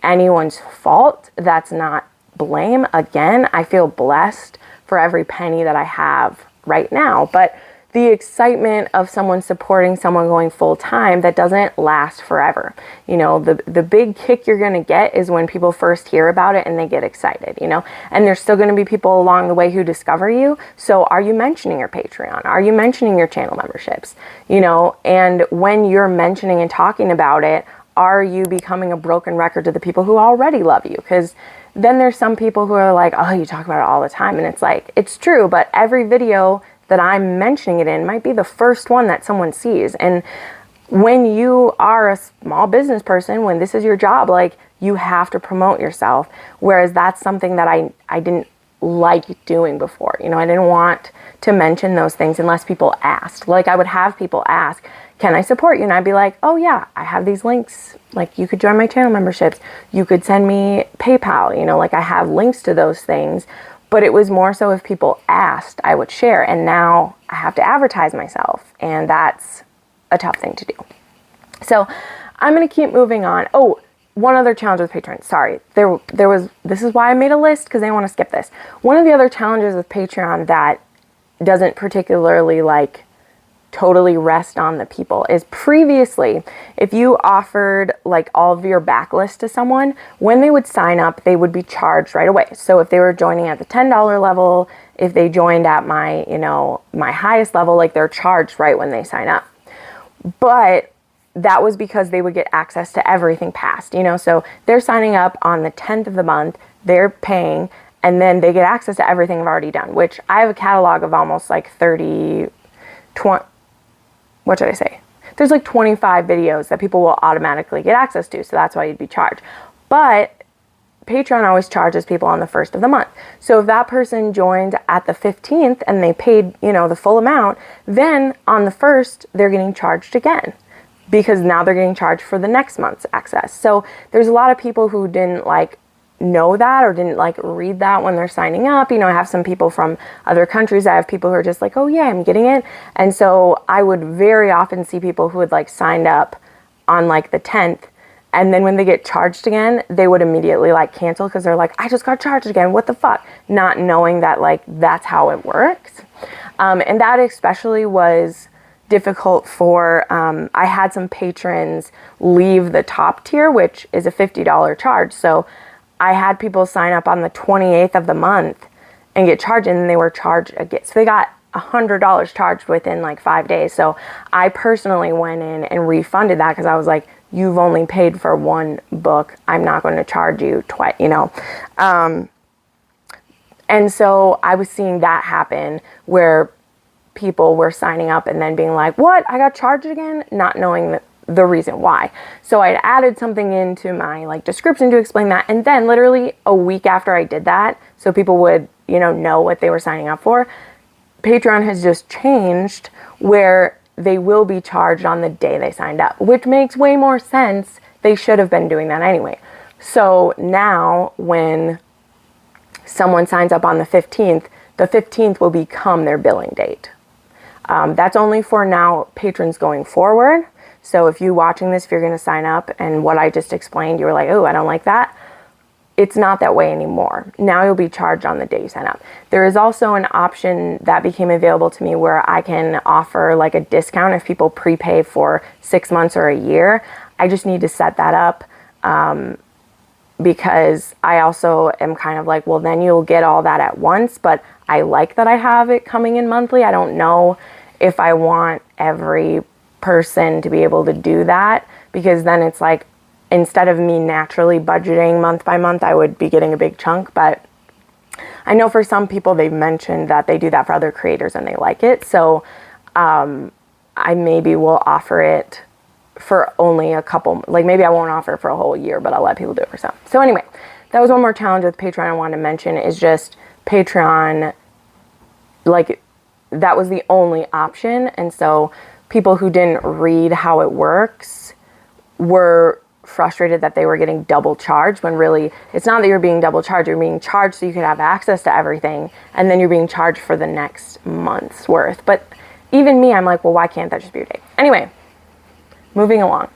anyone's fault. That's not blame. Again, I feel blessed for every penny that I have right now, but the excitement of someone supporting someone going full time, that doesn't last forever. You know, the big kick you're going to get is when people first hear about it and they get excited, you know, and there's still going to be people along the way who discover you. So are you mentioning your Patreon? Are you mentioning your channel memberships? You know, and when you're mentioning and talking about it, are you becoming a broken record to the people who already love you? Because then there's some people who are like, oh, you talk about it all the time. And it's like, it's true, but every video that I'm mentioning it in might be the first one that someone sees. And when you are a small business person, when this is your job, like you have to promote yourself. Whereas that's something that I didn't like doing before. You know, I didn't want to mention those things unless people asked. Like I would have people ask, can I support you? And I'd be like, oh yeah, I have these links. Like you could join my channel memberships. You could send me PayPal, you know, like I have links to those things. But it was more so if people asked, I would share. And now I have to advertise myself. And that's a tough thing to do. So I'm going to keep moving on. Oh, one other challenge with Patreon. Sorry, this is why I made a list, because I want to skip this. One of the other challenges with Patreon that doesn't particularly like totally rest on the people is previously, if you offered like all of your backlist to someone, when they would sign up, they would be charged right away. So if they were joining at the $10 level, if they joined at my, you know, my highest level, like they're charged right when they sign up. But that was because they would get access to everything past, you know, so they're signing up on the 10th of the month, they're paying, and then they get access to everything I've already done, which I have a catalog of almost like 20, what should I say? There's like 25 videos that people will automatically get access to, so that's why you'd be charged. But Patreon always charges people on the first of the month. So if that person joined at the 15th and they paid, the full amount, then on the 1st, they're getting charged again, because now they're getting charged for the next month's access. So there's a lot of people who didn't know that or didn't read that when they're signing up. I have some people from other countries. I have people who are just like, oh yeah, I'm getting it. And so I would very often see people who had signed up on the 10th, and then when they get charged again, they would immediately cancel, because they're like, I just got charged again, what the fuck? Not knowing that that's how it works. And that especially was difficult for, I had some patrons leave the top tier, which is a $50 charge. So I had people sign up on the 28th of the month and get charged, and then they were charged again. So they got $100 charged within 5 days. So I personally went in and refunded that, because I was like, you've only paid for one book. I'm not going to charge you twice, And so I was seeing that happen, where people were signing up and then being like, what? I got charged again? Not knowing the reason why. So I added something into my description to explain that. And then literally a week after I did that, so people would, know what they were signing up for, Patreon has just changed where they will be charged on the day they signed up, which makes way more sense. They should have been doing that anyway. So now when someone signs up on the 15th will become their billing date. That's only for now patrons going forward. So if you're watching this, if you're going to sign up and what I just explained, you were like, oh, I don't like that. It's not that way anymore. Now you'll be charged on the day you sign up. There is also an option that became available to me where I can offer a discount if people prepay for 6 months or a year. I just need to set that up because I also am kind of well, then you'll get all that at once, but I like that I have it coming in monthly. I don't know if I want every person to be able to do that, because then it's instead of me naturally budgeting month by month, I would be getting a big chunk. But I know for some people, they've mentioned that they do that for other creators and they like it. So I maybe will offer it for only a couple, maybe I won't offer it for a whole year, but I'll let people do it for some. So anyway, that was one more challenge with Patreon I wanted to mention, is just Patreon, that was the only option. And so people who didn't read how it works were frustrated that they were getting double charged, when really it's not that you're being double charged. You're being charged so you could have access to everything, and then you're being charged for the next month's worth. But even me, I'm like, well, why can't that just be your day? Anyway, moving along.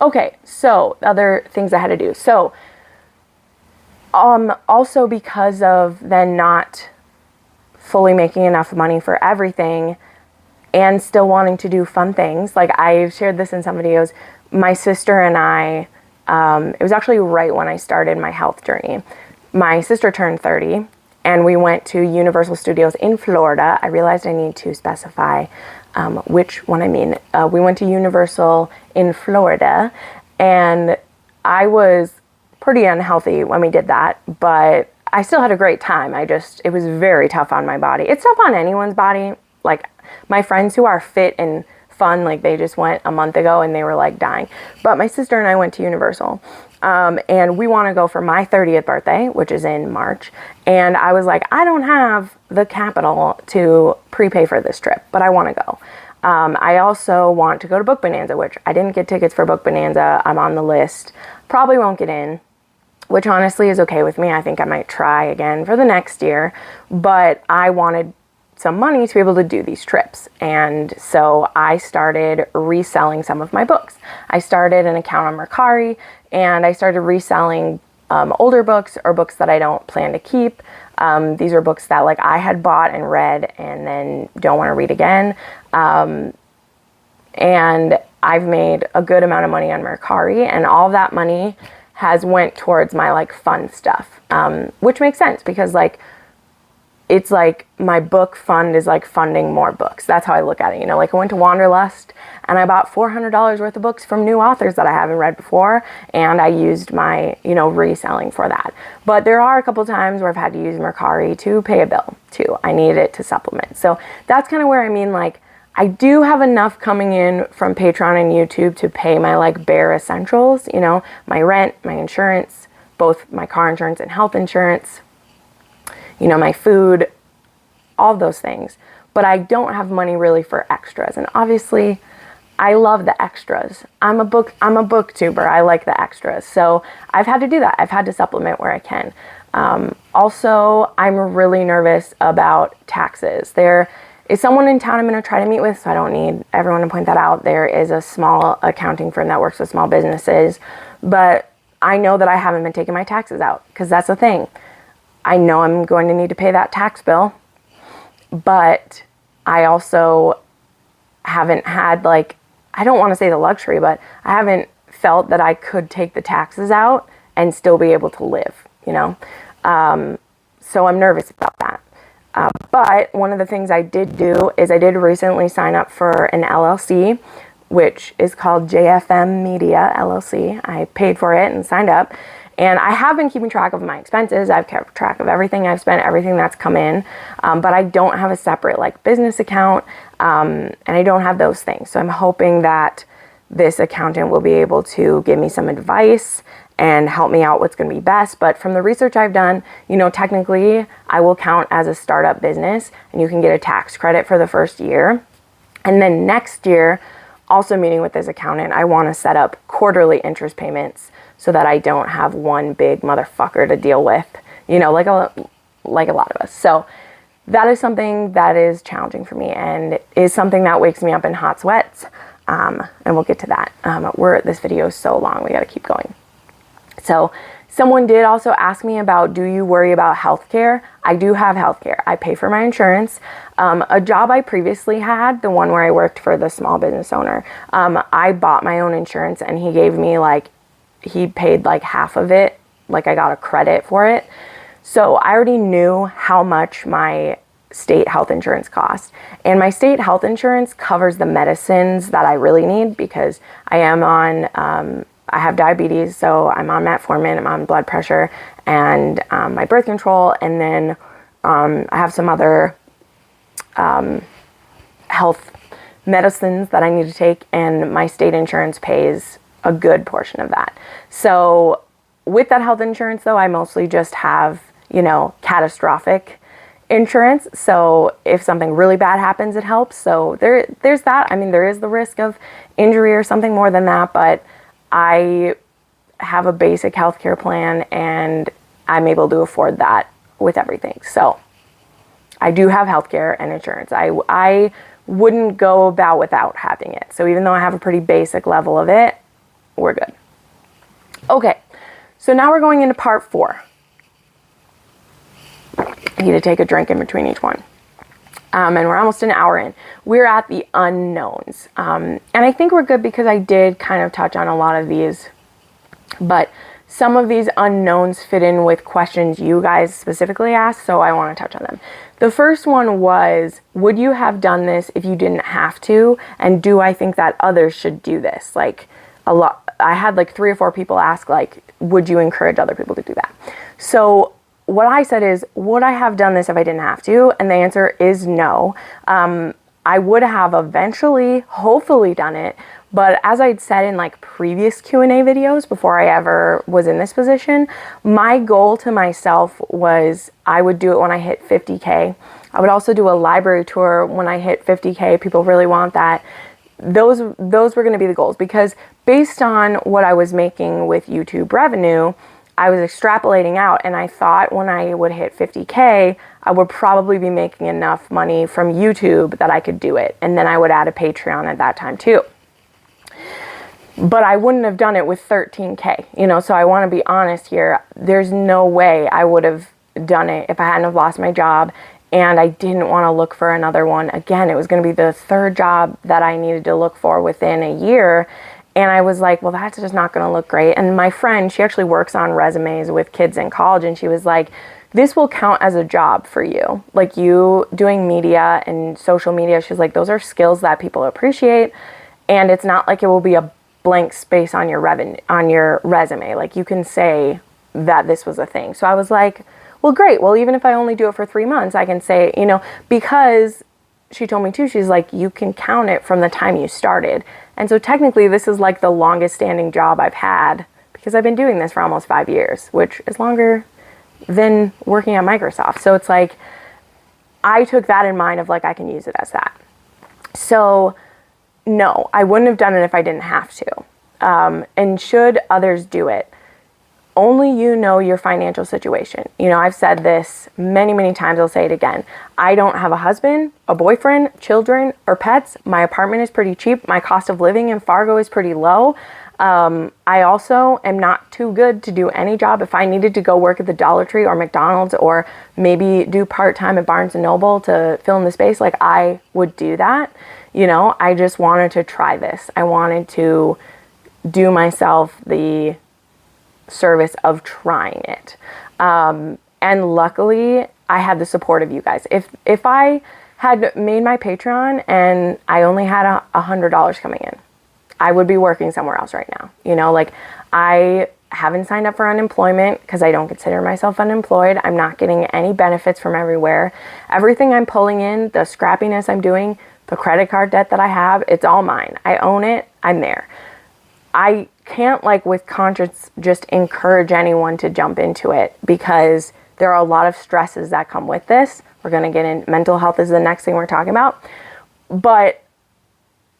Okay, so other things I had to do. So also because of then not fully making enough money for everything and still wanting to do fun things, I've shared this in some videos, my sister and I, it was actually right when I started my health journey. My sister turned 30 and we went to Universal Studios in Florida. I realized I need to specify which one I mean. We went to Universal in Florida, and I was pretty unhealthy when we did that, but I still had a great time. It was very tough on my body. It's tough on anyone's body. My friends who are fit and fun, they just went a month ago and they were dying. But my sister and I went to Universal, and we want to go for my 30th birthday, which is in March. And I was like, I don't have the capital to prepay for this trip, but I want to go. I also want to go to Book Bonanza, which I didn't get tickets for Book Bonanza. I'm on the list. Probably won't get in, which honestly is okay with me. I think I might try again for the next year, but I wanted some money to be able to do these trips. And so I started reselling some of my books. I started an account on Mercari, and I started reselling older books or books that I don't plan to keep. These are books that I had bought and read and then don't want to read again. And I've made a good amount of money on Mercari, and all that money has went towards my fun stuff, which makes sense because it's like my book fund is like funding more books. That's how I look at it. You know, like I went to Wanderlust and I bought $400 worth of books from new authors that I haven't read before, and I used my, you know, reselling for that. But there are a couple times where I've had to use Mercari to pay a bill too. I needed it to supplement. So that's kind of where I mean, like, I do have enough coming in from Patreon and YouTube to pay my like bare essentials, you know, my rent, my insurance, both my car insurance and health insurance, you know, my food, all those things. But I don't have money really for extras. And obviously I love the extras. I'm a booktuber. I like the extras. So I've had to do that. I've had to supplement where I can. Also, I'm really nervous about taxes. There is someone in town I'm going to try to meet with, so I don't need everyone to point that out. There is a small accounting firm that works with small businesses, but I know that I haven't been taking my taxes out, because that's the thing. I know I'm going to need to pay that tax bill, but I also haven't had, like, I don't want to say the luxury, but I haven't felt that I could take the taxes out and still be able to live, you know? So I'm nervous about that. But one of the things I did do is I did recently sign up for an LLC, which is called JFM Media LLC. I paid for it and signed up. And I have been keeping track of my expenses. I've kept track of everything I've spent, everything that's come in. But I don't have a separate like business account. And I don't have those things. So I'm hoping that this accountant will be able to give me some advice and help me out what's going to be best. But from the research I've done, you know, technically I will count as a startup business, and you can get a tax credit for the first year. And then next year, also meeting with this accountant, I want to set up quarterly interest payments so that I don't have one big motherfucker to deal with, you know, like a lot of us. So that is something that is challenging for me and is something that wakes me up in hot sweats. And we'll get to that. This video is so long, we got to keep going. So someone did also ask me about, do you worry about healthcare? I do have healthcare. I pay for my insurance. A job I previously had, the one where I worked for the small business owner, I bought my own insurance, and he gave me he paid like half of it. Like I got a credit for it. So I already knew how much my state health insurance cost. And my state health insurance covers the medicines that I really need, because I am on, I have diabetes, so I'm on metformin, I'm on blood pressure, and my birth control, and then I have some other health medicines that I need to take, and my state insurance pays a good portion of that. So with that health insurance, though, I mostly just have, you know, catastrophic insurance. So if something really bad happens, it helps. So there's that. I mean, there is the risk of injury or something more than that, but I have a basic healthcare plan, and I'm able to afford that with everything. So I do have healthcare and insurance. I wouldn't go about without having it. So even though I have a pretty basic level of it, we're good. Okay, so now we're going into part 4. I need to take a drink in between each one. And we're almost an hour in. We're at the unknowns. And I think we're good because I did kind of touch on a lot of these, but some of these unknowns fit in with questions you guys specifically asked, so I want to touch on them. The first one was, would you have done this if you didn't have to? And do I think that others should do this? Like I had like 3 or 4 people ask, like, would you encourage other people to do that? So what I said is, would I have done this if I didn't have to? And the answer is no. I would have eventually, hopefully done it. But as I'd said in like previous Q&A videos before I ever was in this position, my goal to myself was I would do it when I hit 50K. I would also do a library tour when I hit 50K. People really want that. Those were going to be the goals, because based on what I was making with YouTube revenue, I was extrapolating out, and I thought when I would hit 50K, I would probably be making enough money from YouTube that I could do it. And then I would add a Patreon at that time too. But I wouldn't have done it with 13K, you know, so I want to be honest here. There's no way I would have done it if I hadn't have lost my job, and I didn't want to look for another one. Again, it was going to be the 3rd job that I needed to look for within a year. And I was like, well, that's just not going to look great. And my friend, she actually works on resumes with kids in college, and she was like, this will count as a job for you. Like you doing media and social media, she's like, those are skills that people appreciate. And it's not like it will be a blank space on your resume. Like you can say that this was a thing. So I was like, well, great. Well, even if I only do it for 3 months, I can say, you know, because she told me too, she's like, you can count it from the time you started. And so technically this is like the longest standing job I've had, because I've been doing this for almost 5 years, which is longer than working at Microsoft. So it's like, I took that in mind of like, I can use it as that. So no, I wouldn't have done it if I didn't have to. And should others do it? Only you know your financial situation. You know, I've said this many, many times. I'll say it again. I don't have a husband, a boyfriend, children, or pets. My apartment is pretty cheap. My cost of living in Fargo is pretty low. I also am not too good to do any job. If I needed to go work at the Dollar Tree or McDonald's, or maybe do part-time at Barnes & Noble to fill in the space, like I would do that. You know, I just wanted to try this. I wanted to do myself the service of trying it. And luckily I had the support of you guys. If I had made my Patreon and I only had $100 coming in, I would be working somewhere else right now. You know, like I haven't signed up for unemployment because I don't consider myself unemployed. I'm not getting any benefits from everywhere. Everything I'm pulling in, the scrappiness I'm doing, the credit card debt that I have, it's all mine. I own it. I'm there. I can't, like, with conscience just encourage anyone to jump into it, because there are a lot of stresses that come with this. We're going to get in. Mental health is the next thing we're talking about. But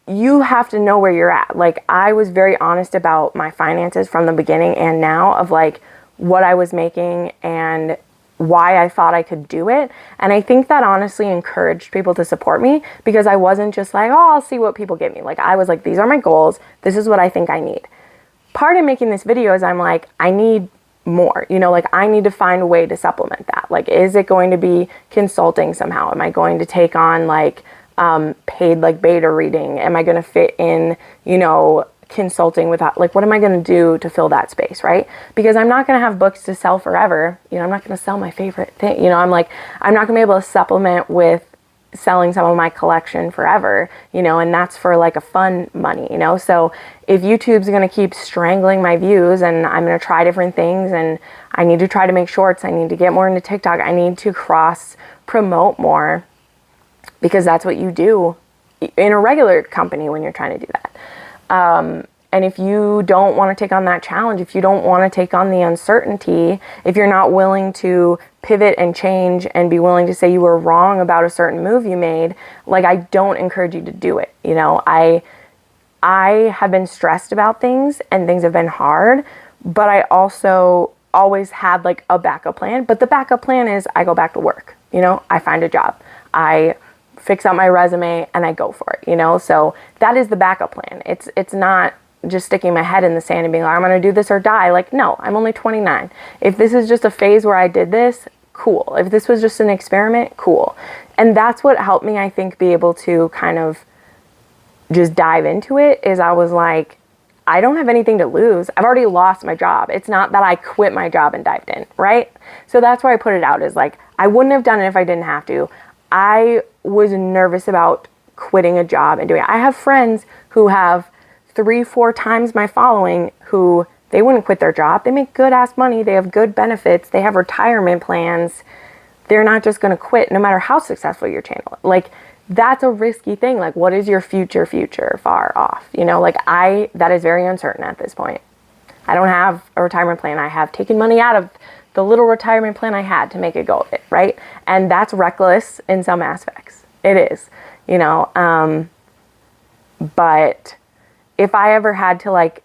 you have to know where you're at. Like, I was very honest about my finances from the beginning and now, of like what I was making and why I thought I could do it. And I think that honestly encouraged people to support me, because I wasn't just like, oh, I'll see what people give me. Like, I was like, these are my goals. This is what I think I need. Part of making this video is I'm like, I need more, you know, like I need to find a way to supplement that. Like, is it going to be consulting somehow? Am I going to take on like paid like beta reading? Am I going to fit in, you know, consulting without, like, what am I going to do to fill that space, right? Because I'm not going to have books to sell forever. You know, I'm not going to sell my favorite thing. You know, I'm like, I'm not going to be able to supplement with selling some of my collection forever, you know, and that's for like a fun money, you know? So if YouTube's going to keep strangling my views, and I'm going to try different things, and I need to try to make shorts, I need to get more into TikTok, I need to cross promote more, because that's what you do in a regular company when you're trying to do that. And if you don't want to take on that challenge, if you don't want to take on the uncertainty, if you're not willing to pivot and change and be willing to say you were wrong about a certain move you made, like, I don't encourage you to do it. You know, I have been stressed about things, and things have been hard, but I also always had like a backup plan. But the backup plan is I go back to work, you know, I find a job, I fix up my resume, and I go for it, you know? So that is the backup plan. It's not just sticking my head in the sand and being like, I'm going to do this or die. Like, no, I'm only 29. If this is just a phase where I did this, cool. If this was just an experiment, cool. And that's what helped me, I think, be able to kind of just dive into it, is I was like, I don't have anything to lose. I've already lost my job. It's not that I quit my job and dived in, right? So that's why I put it out, is like, I wouldn't have done it if I didn't have to. I was nervous about quitting a job and doing it. I have friends who have 3-4 times my following who they wouldn't quit their job. They make good ass money. They have good benefits. They have retirement plans. They're not just going to quit no matter how successful your channel is. Like, that's a risky thing. Like, what is your future far off? You know, like that is very uncertain at this point. I don't have a retirement plan. I have taken money out of the little retirement plan I had to make a go of it, right? And that's reckless in some aspects. It is, you know, but if I ever had to, like,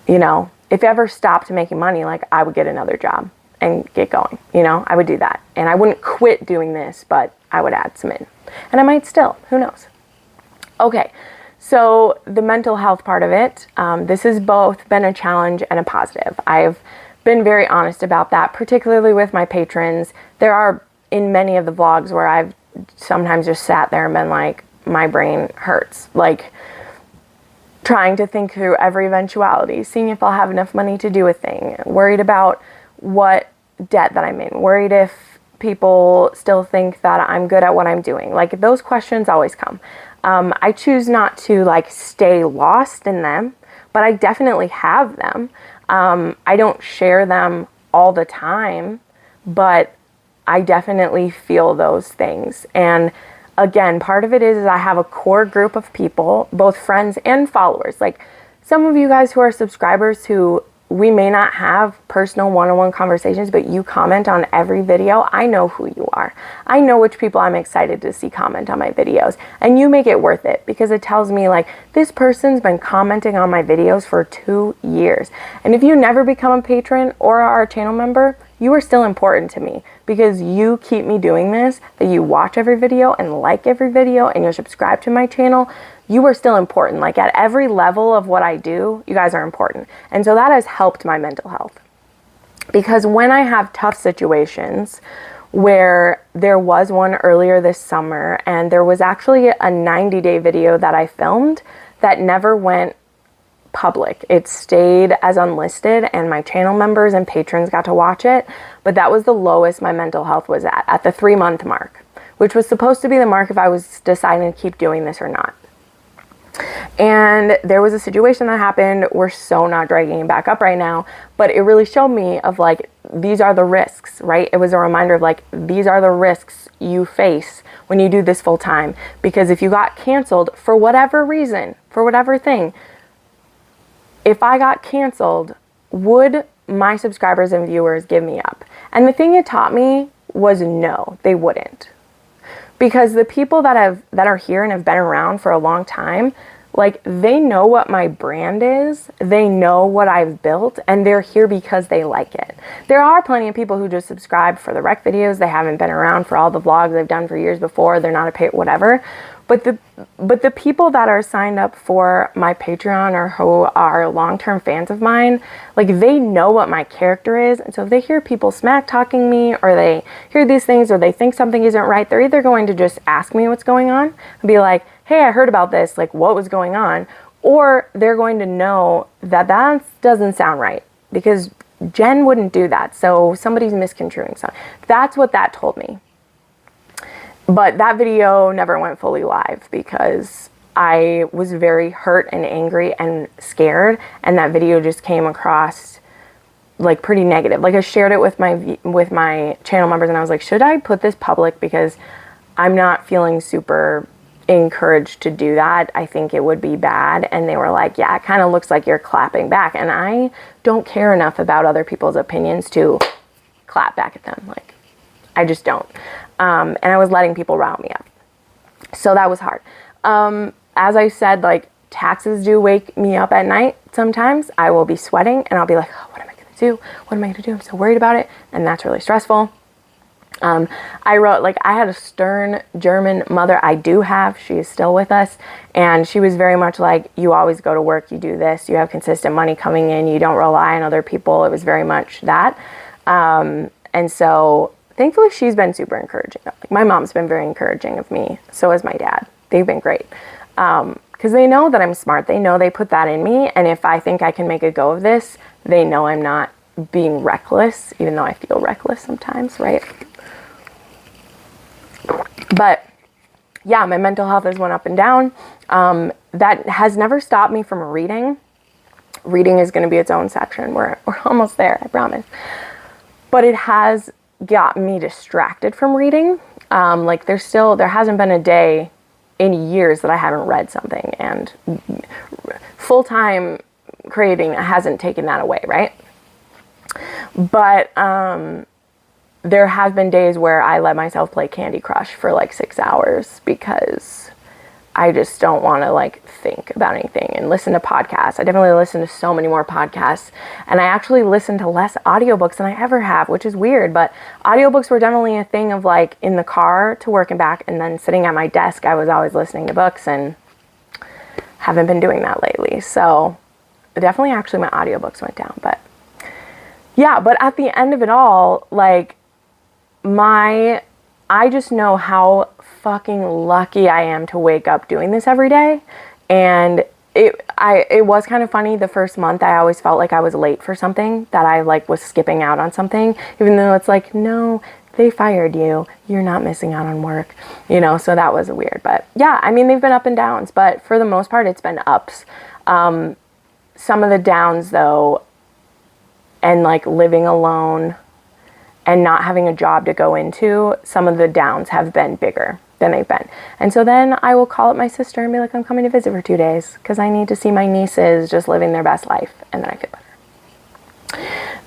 you know, if I ever stopped making money, like, I would get another job and get going, you know, I would do that. And I wouldn't quit doing this, but I would add some in, and I might still, who knows? Okay. So the mental health part of it, this has both been a challenge and a positive. I've been very honest about that, particularly with my patrons. There are, in many of the vlogs, where I've sometimes just sat there and been like, my brain hurts. Like, trying to think through every eventuality, seeing if I'll have enough money to do a thing, worried about what debt that I'm in, worried if people still think that I'm good at what I'm doing. Like, those questions always come. I choose not to like stay lost in them, but I definitely have them. I don't share them all the time, but I definitely feel those things. And again, part of it is I have a core group of people, both friends and followers. Like, some of you guys who are subscribers who we may not have personal one-on-one conversations, but you comment on every video. I know who you are. I know which people I'm excited to see comment on my videos. And you make it worth it, because it tells me like, this person's been commenting on my videos for 2 years. And if you never become a patron or are a channel member, you are still important to me, because you keep me doing this, that you watch every video and like every video and you're subscribed to my channel. You are still important. Like, at every level of what I do, you guys are important. And so that has helped my mental health. Because when I have tough situations, where there was one earlier this summer, and there was actually a 90-day video that I filmed that never went public. It stayed as unlisted, and my channel members and patrons got to watch it. But that was the lowest my mental health was at the 3-month mark, which was supposed to be the mark if I was deciding to keep doing this or not. And there was a situation that happened. We're so not dragging it back up right now, but it really showed me of like, these are the risks, right? It was a reminder of like, these are the risks you face when you do this full time. Because if you got canceled for whatever reason, for whatever thing, if I got canceled, would my subscribers and viewers give me up? And the thing it taught me was no, they wouldn't. Because the people that are here and have been around for a long time, like, they know what my brand is, they know what I've built, and they're here because they like it. There are plenty of people who just subscribe for the rec videos. They haven't been around for all the vlogs they've done for years before. They're not a whatever. But the people that are signed up for my Patreon or who are long-term fans of mine, like, they know what my character is. And so if they hear people smack talking me, or they hear these things, or they think something isn't right, they're either going to just ask me what's going on and be like, hey, I heard about this, like, what was going on? Or they're going to know that that doesn't sound right, because Jen wouldn't do that. So somebody's misconstruing something. That's what that told me. But that video never went fully live because I was very hurt and angry and scared, and that video just came across like pretty negative. Like, I shared it with my channel members, and I was like, should I put this public, because I'm not feeling super encouraged to do that. I think it would be bad. And they were like, yeah, it kind of looks like you're clapping back, and I don't care enough about other people's opinions to clap back at them. Like, I just don't. And I was letting people rile me up. So that was hard. As I said, like, taxes do wake me up at night sometimes. I will be sweating, and I'll be like, oh, what am I going to do? What am I going to do? I'm so worried about it. And that's really stressful. I wrote, like, I had a stern German mother. I do have. She is still with us. And she was very much like, you always go to work. You do this. You have consistent money coming in. You don't rely on other people. It was very much that. And so thankfully, she's been super encouraging. Like, my mom's been very encouraging of me. So has my dad. They've been great. Because they know that I'm smart. They know they put that in me. And if I think I can make a go of this, they know I'm not being reckless, even though I feel reckless sometimes, right? But yeah, my mental health has went up and down. That has never stopped me from reading. Reading is going to be its own section. We're almost there, I promise. But it has got me distracted from reading. Like, there hasn't been a day in years that I haven't read something, and full-time creating hasn't taken that away, right? But there have been days where I let myself play Candy Crush for like 6 hours because I just don't want to like think about anything, and listen to podcasts. I definitely listen to so many more podcasts, and I actually listen to less audiobooks than I ever have, which is weird, but audiobooks were definitely a thing of like in the car to work and back, and then sitting at my desk, I was always listening to books, and haven't been doing that lately. So definitely actually my audiobooks went down, but yeah, but at the end of it all, like, I just know how fucking lucky I am to wake up doing this every day. And it was kind of funny. The first month, I always felt like I was late for something, that I like was skipping out on something, even though it's like, no, they fired you. You're not missing out on work, you know, so that was weird. But yeah, I mean, they've been up and downs, but for the most part, it's been ups. Some of the downs though, and like living alone and not having a job to go into, some of the downs have been bigger than they've been. And so then I will call up my sister and be like, I'm coming to visit for 2 days because I need to see my nieces just living their best life. And then I feel better.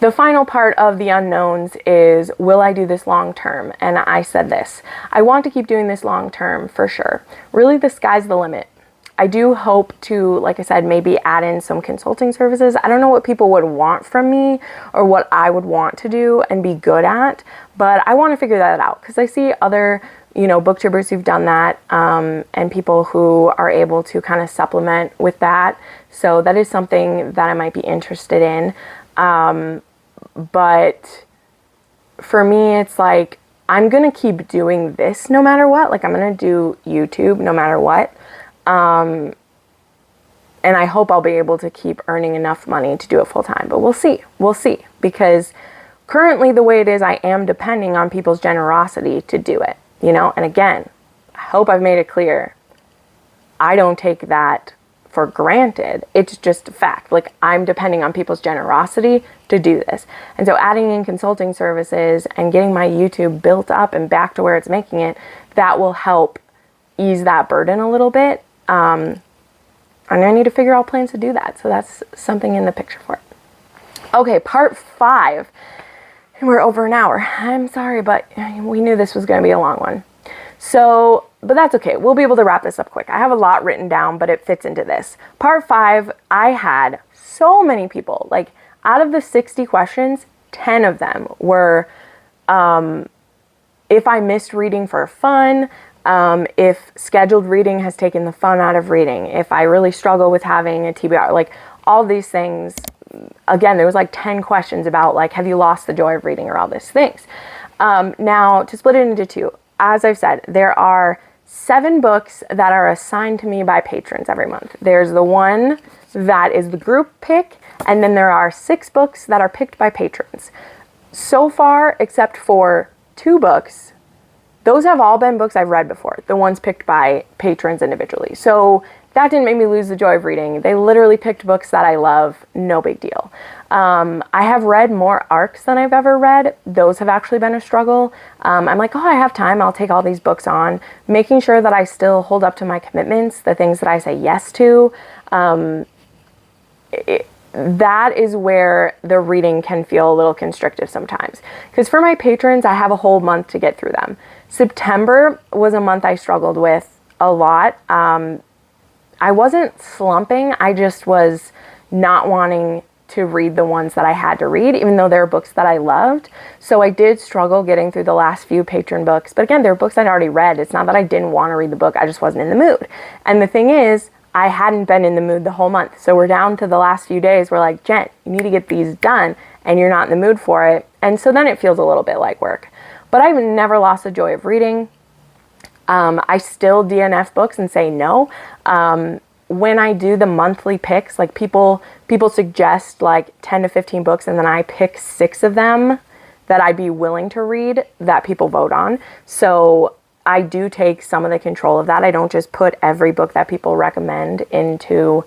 The final part of the unknowns is, will I do this long term? And I said this, I want to keep doing this long term for sure. Really, the sky's the limit. I do hope to, like I said, maybe add in some consulting services. I don't know what people would want from me or what I would want to do and be good at, but I want to figure that out because I see other, you know, booktubers who've done that, and people who are able to kind of supplement with that. So that is something that I might be interested in. But for me, it's like, I'm going to keep doing this no matter what. Like, I'm going to do YouTube no matter what. And I hope I'll be able to keep earning enough money to do it full time, but we'll see. We'll see, because currently the way it is, I am depending on people's generosity to do it, you know? And again, I hope I've made it clear. I don't take that for granted. It's just a fact. Like, I'm depending on people's generosity to do this. And so adding in consulting services and getting my YouTube built up and back to where it's making it, that will help ease that burden a little bit. And I need to figure out plans to do that. So that's something in the picture for it. Okay, part 5. And we're over an hour. I'm sorry, but we knew this was going to be a long one. So, but that's okay. We'll be able to wrap this up quick. I have a lot written down, but it fits into this. Part 5, I had so many people. Like, out of the 60 questions, 10 of them were, if I missed reading for fun, if scheduled reading has taken the fun out of reading, if I really struggle with having a TBR, like all these things. Again, there was like 10 questions about like, have you lost the joy of reading, or all these things. Now, to split it into 2, as I've said, there are 7 books that are assigned to me by patrons every month. There's the one that is the group pick, and then there are 6 books that are picked by patrons. So far, except for 2 books, those have all been books I've read before, the ones picked by patrons individually. So that didn't make me lose the joy of reading. They literally picked books that I love, no big deal. I have read more arcs than I've ever read. Those have actually been a struggle. I'm like, oh, I have time, I'll take all these books on. Making sure that I still hold up to my commitments, the things that I say yes to. That is where the reading can feel a little constrictive sometimes. Because for my patrons, I have a whole month to get through them. September was a month I struggled with a lot. I wasn't slumping, I just was not wanting to read the ones that I had to read, even though they were books that I loved. So I did struggle getting through the last few patron books. But again, they're books I'd already read. It's not that I didn't want to read the book, I just wasn't in the mood. And the thing is, I hadn't been in the mood the whole month. So we're down to the last few days. We're like, Jen, you need to get these done, and you're not in the mood for it. And so then it feels a little bit like work. But I've never lost the joy of reading. I still DNF books and say no. When I do the monthly picks, like people suggest like 10 to 15 books, and then I pick 6 of them that I'd be willing to read that people vote on. So I do take some of the control of that. I don't just put every book that people recommend into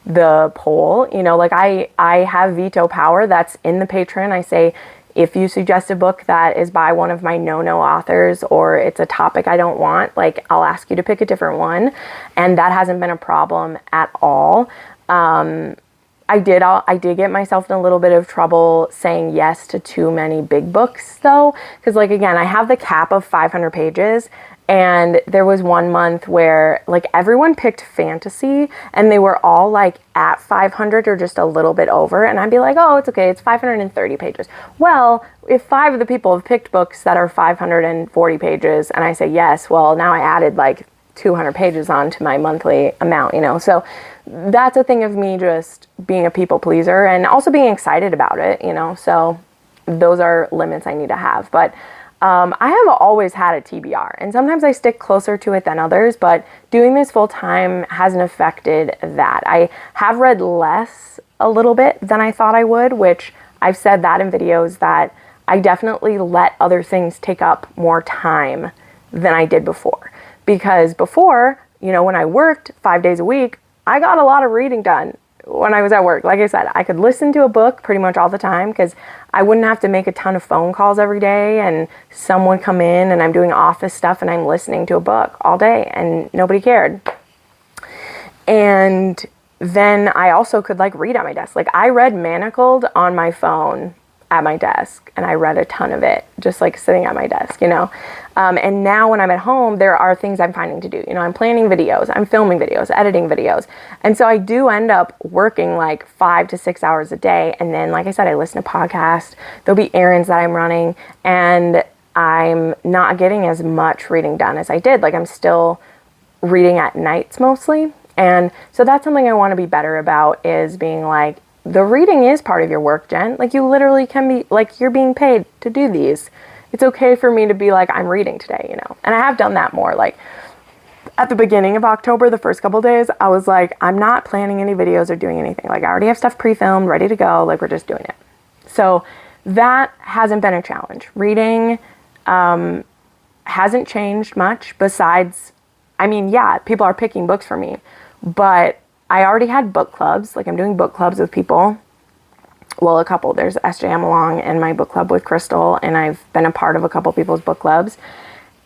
the poll. You know, like I have veto power that's in the patron. I say, if you suggest a book that is by one of my no authors, or it's a topic I don't want, like, I'll ask you to pick a different one. And that hasn't been a problem at all. I did get myself in a little bit of trouble saying yes to too many big books though. Cause like, again, I have the cap of 500 pages. And there was one month where like everyone picked fantasy, and they were all like at 500 or just a little bit over. And I'd be like, oh, it's okay, it's 530 pages. Well, if 5 of the people have picked books that are 540 pages and I say yes, well, now I added like 200 pages onto my monthly amount, you know? So that's a thing of me just being a people pleaser and also being excited about it, you know? So those are limits I need to have. But I have always had a TBR, and sometimes I stick closer to it than others, but doing this full time hasn't affected that. I have read less a little bit than I thought I would, which I've said that in videos that I definitely let other things take up more time than I did before. Because before, you know, when I worked 5 days a week, I got a lot of reading done when I was at work. Like I said, I could listen to a book pretty much all the time because I wouldn't have to make a ton of phone calls every day and someone come in and I'm doing office stuff and I'm listening to a book all day and nobody cared. And then I also could like read at my desk. Like I read Manacled on my phone at my desk and I read a ton of it just like sitting at my desk, you know. And now when I'm at home, there are things I'm finding to do. You know, I'm planning videos, I'm filming videos, editing videos. And so I do end up working like 5 to 6 hours a day. And then, like I said, I listen to podcasts. There'll be errands that I'm running and I'm not getting as much reading done as I did. Like I'm still reading at nights mostly. And so that's something I want to be better about, is being like, the reading is part of your work, Jen. Like you literally can be like, you're being paid to do these. It's okay for me to be like, I'm reading today, you know. And I have done that more. Like at the beginning of October, the first couple days, I was like, I'm not planning any videos or doing anything. Like I already have stuff pre-filmed, ready to go. Like we're just doing it. So that hasn't been a challenge. Reading hasn't changed much besides, I mean, yeah, people are picking books for me, but I already had book clubs. Like I'm doing book clubs with people. Well, a couple. There's SJM along and my book club with Crystal, and I've been a part of a couple people's book clubs.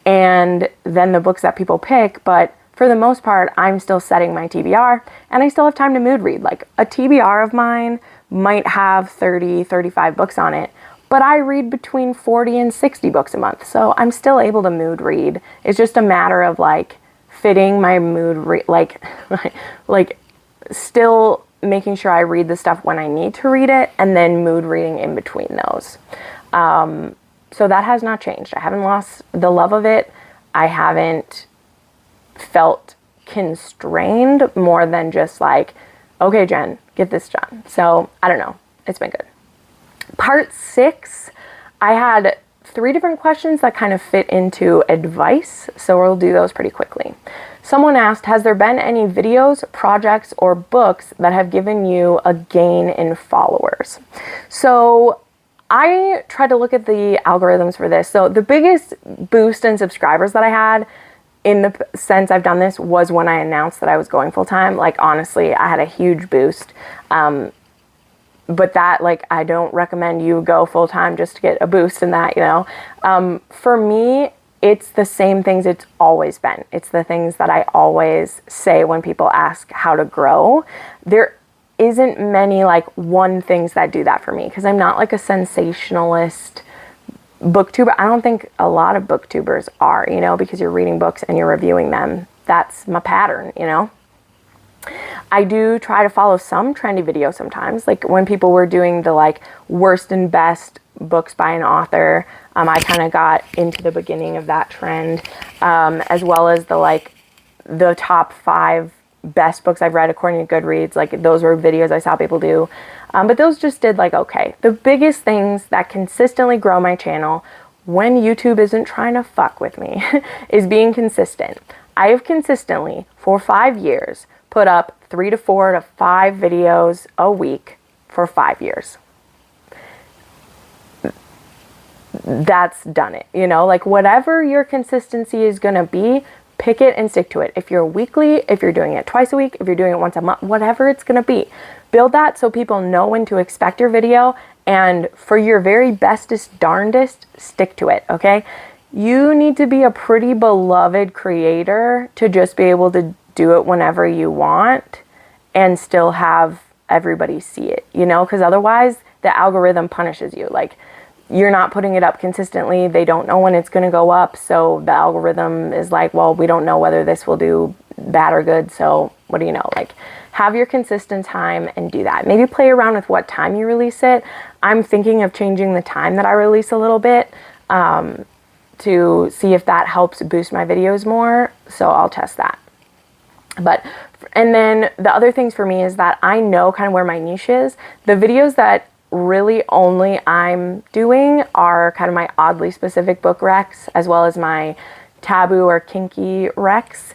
And then the books that people pick, but for the most part, I'm still setting my TBR and I still have time to mood read. Like a TBR of mine might have 30, 35 books on it, but I read between 40 and 60 books a month. So I'm still able to mood read. It's just a matter of like fitting my mood, like still making sure I read the stuff when I need to read it and then mood reading in between those. So that has not changed. I haven't lost the love of it. I haven't felt constrained more than just like, okay, Jen, get this done. So I don't know. It's been good. Part 6, I had 3 different questions that kind of fit into advice. So we'll do those pretty quickly. Someone asked, has there been any videos, projects, or books that have given you a gain in followers? So I tried to look at the algorithms for this. So the biggest boost in subscribers that I had in the sense I've done this was when I announced that I was going full time. Like honestly, I had a huge boost. But that, like, I don't recommend you go full time just to get a boost in that, you know. For me, it's the same things it's always been. It's the things that I always say when people ask how to grow. There isn't many like one things that do that for me because I'm not like a sensationalist booktuber. I don't think a lot of booktubers are, you know, because you're reading books and you're reviewing them. That's my pattern, you know. I do try to follow some trendy videos sometimes, like when people were doing the like worst and best books by an author. I kind of got into the beginning of that trend, as well as the like the top 5 best books I've read according to Goodreads. Like those were videos I saw people do, but those just did like okay. The biggest things that consistently grow my channel when YouTube isn't trying to fuck with me is being consistent. I have consistently for 5 years put up 3 to 4 to 5 videos a week for 5 years. That's done it, you know, like whatever your consistency is going to be, pick it and stick to it. If you're weekly, if you're doing it twice a week, if you're doing it once a month, whatever it's going to be, build that so people know when to expect your video. And for your very bestest, darndest, stick to it. Okay. You need to be a pretty beloved creator to just be able to do it whenever you want and still have everybody see it, you know, because otherwise the algorithm punishes you. Like you're not putting it up consistently. They don't know when it's going to go up. So the algorithm is like, well, we don't know whether this will do bad or good. So what do you know? Like have your consistent time and do that. Maybe play around with what time you release it. I'm thinking of changing the time that I release a little bit to see if that helps boost my videos more. So I'll test that. And then the other things for me is that I know kind of where my niche is. The videos that really only I'm doing are kind of my oddly specific book recs, as well as my taboo or kinky recs.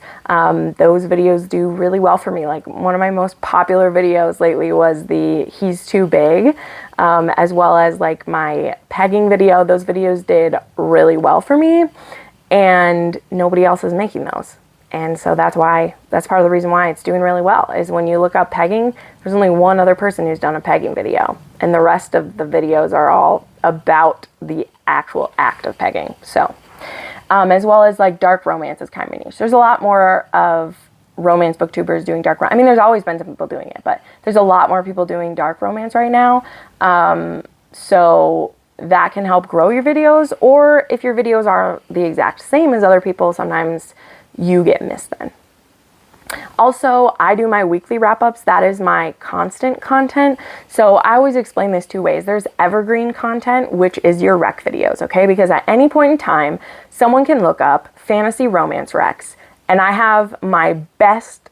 Those videos do really well for me. Like one of my most popular videos lately was the He's Too Big, as well as like my pegging video. Those videos did really well for me, and nobody else is making those. And so that's part of the reason why it's doing really well, is when you look up pegging, there's only one other person who's done a pegging video, and the rest of the videos are all about the actual act of pegging. So, as well as like dark romance is kind of niche. There's a lot more of romance booktubers doing dark romance. I mean, there's always been some people doing it, but there's a lot more people doing dark romance right now. So that can help grow your videos, or if your videos are the exact same as other people, sometimes you get missed then. Also, I do my weekly wrap-ups. That is my constant content. So I always explain this two ways. There's evergreen content, which is your rec videos, okay? Because at any point in time, someone can look up fantasy romance recs, and I have my best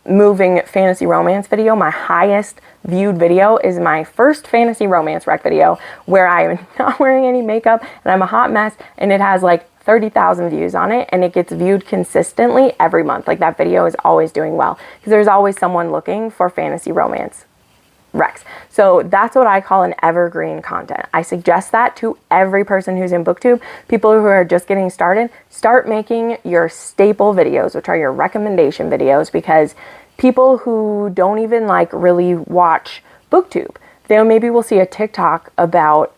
moving fantasy romance video. My highest viewed video is my first fantasy romance rec video, where I am not wearing any makeup and I'm a hot mess, and it has like 30,000 views on it, and it gets viewed consistently every month. Like that video is always doing well because there's always someone looking for fantasy romance recs. So that's what I call an evergreen content. I suggest that to every person who's in Booktube. People who are just getting started, start making your staple videos, which are your recommendation videos, because people who don't even like really watch Booktube, they maybe will see a TikTok about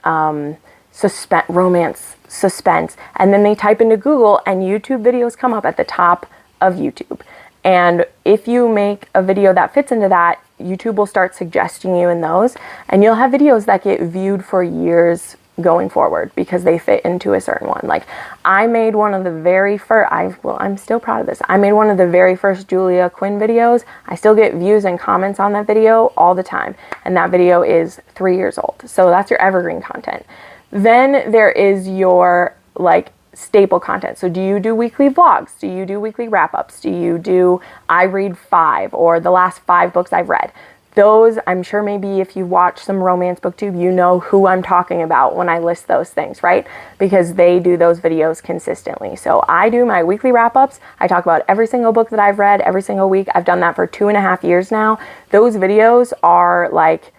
romance suspense, and then they type into Google and YouTube videos come up at the top of YouTube. And if you make a video that fits into that, YouTube will start suggesting you in those, and you'll have videos that get viewed for years going forward because they fit into a certain one. Like I made one of the very first, I'm still proud of this. I made one of the very first Julia Quinn videos. I still get views and comments on that video all the time, and that video is 3 years old. So that's your evergreen content. Then there is your like staple content. So do you do weekly vlogs? Do you do weekly wrap-ups? Do you do I read 5 or the last 5 books I've read? Those, I'm sure maybe if you watch some romance booktube, you know who I'm talking about when I list those things, right? Because they do those videos consistently. So I do my weekly wrap-ups. I talk about every single book that I've read every single week. I've done that for 2.5 years now. Those videos are like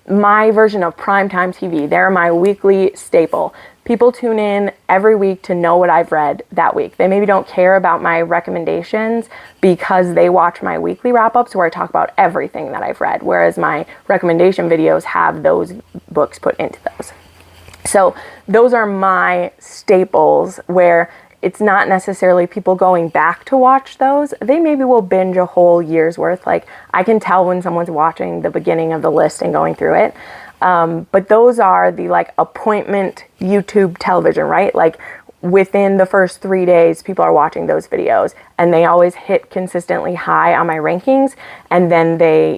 my version of primetime TV. They're my weekly staple. People tune in every week to know what I've read that week. They maybe don't care about my recommendations because they watch my weekly wrap-ups where I talk about everything that I've read, whereas my recommendation videos have those books put into those. So those are my staples, where it's not necessarily people going back to watch those. They maybe will binge a whole year's worth. Like I can tell when someone's watching the beginning of the list and going through it. But those are the like appointment YouTube television, right? Like within the first 3 days, people are watching those videos, and they always hit consistently high on my rankings. And then they,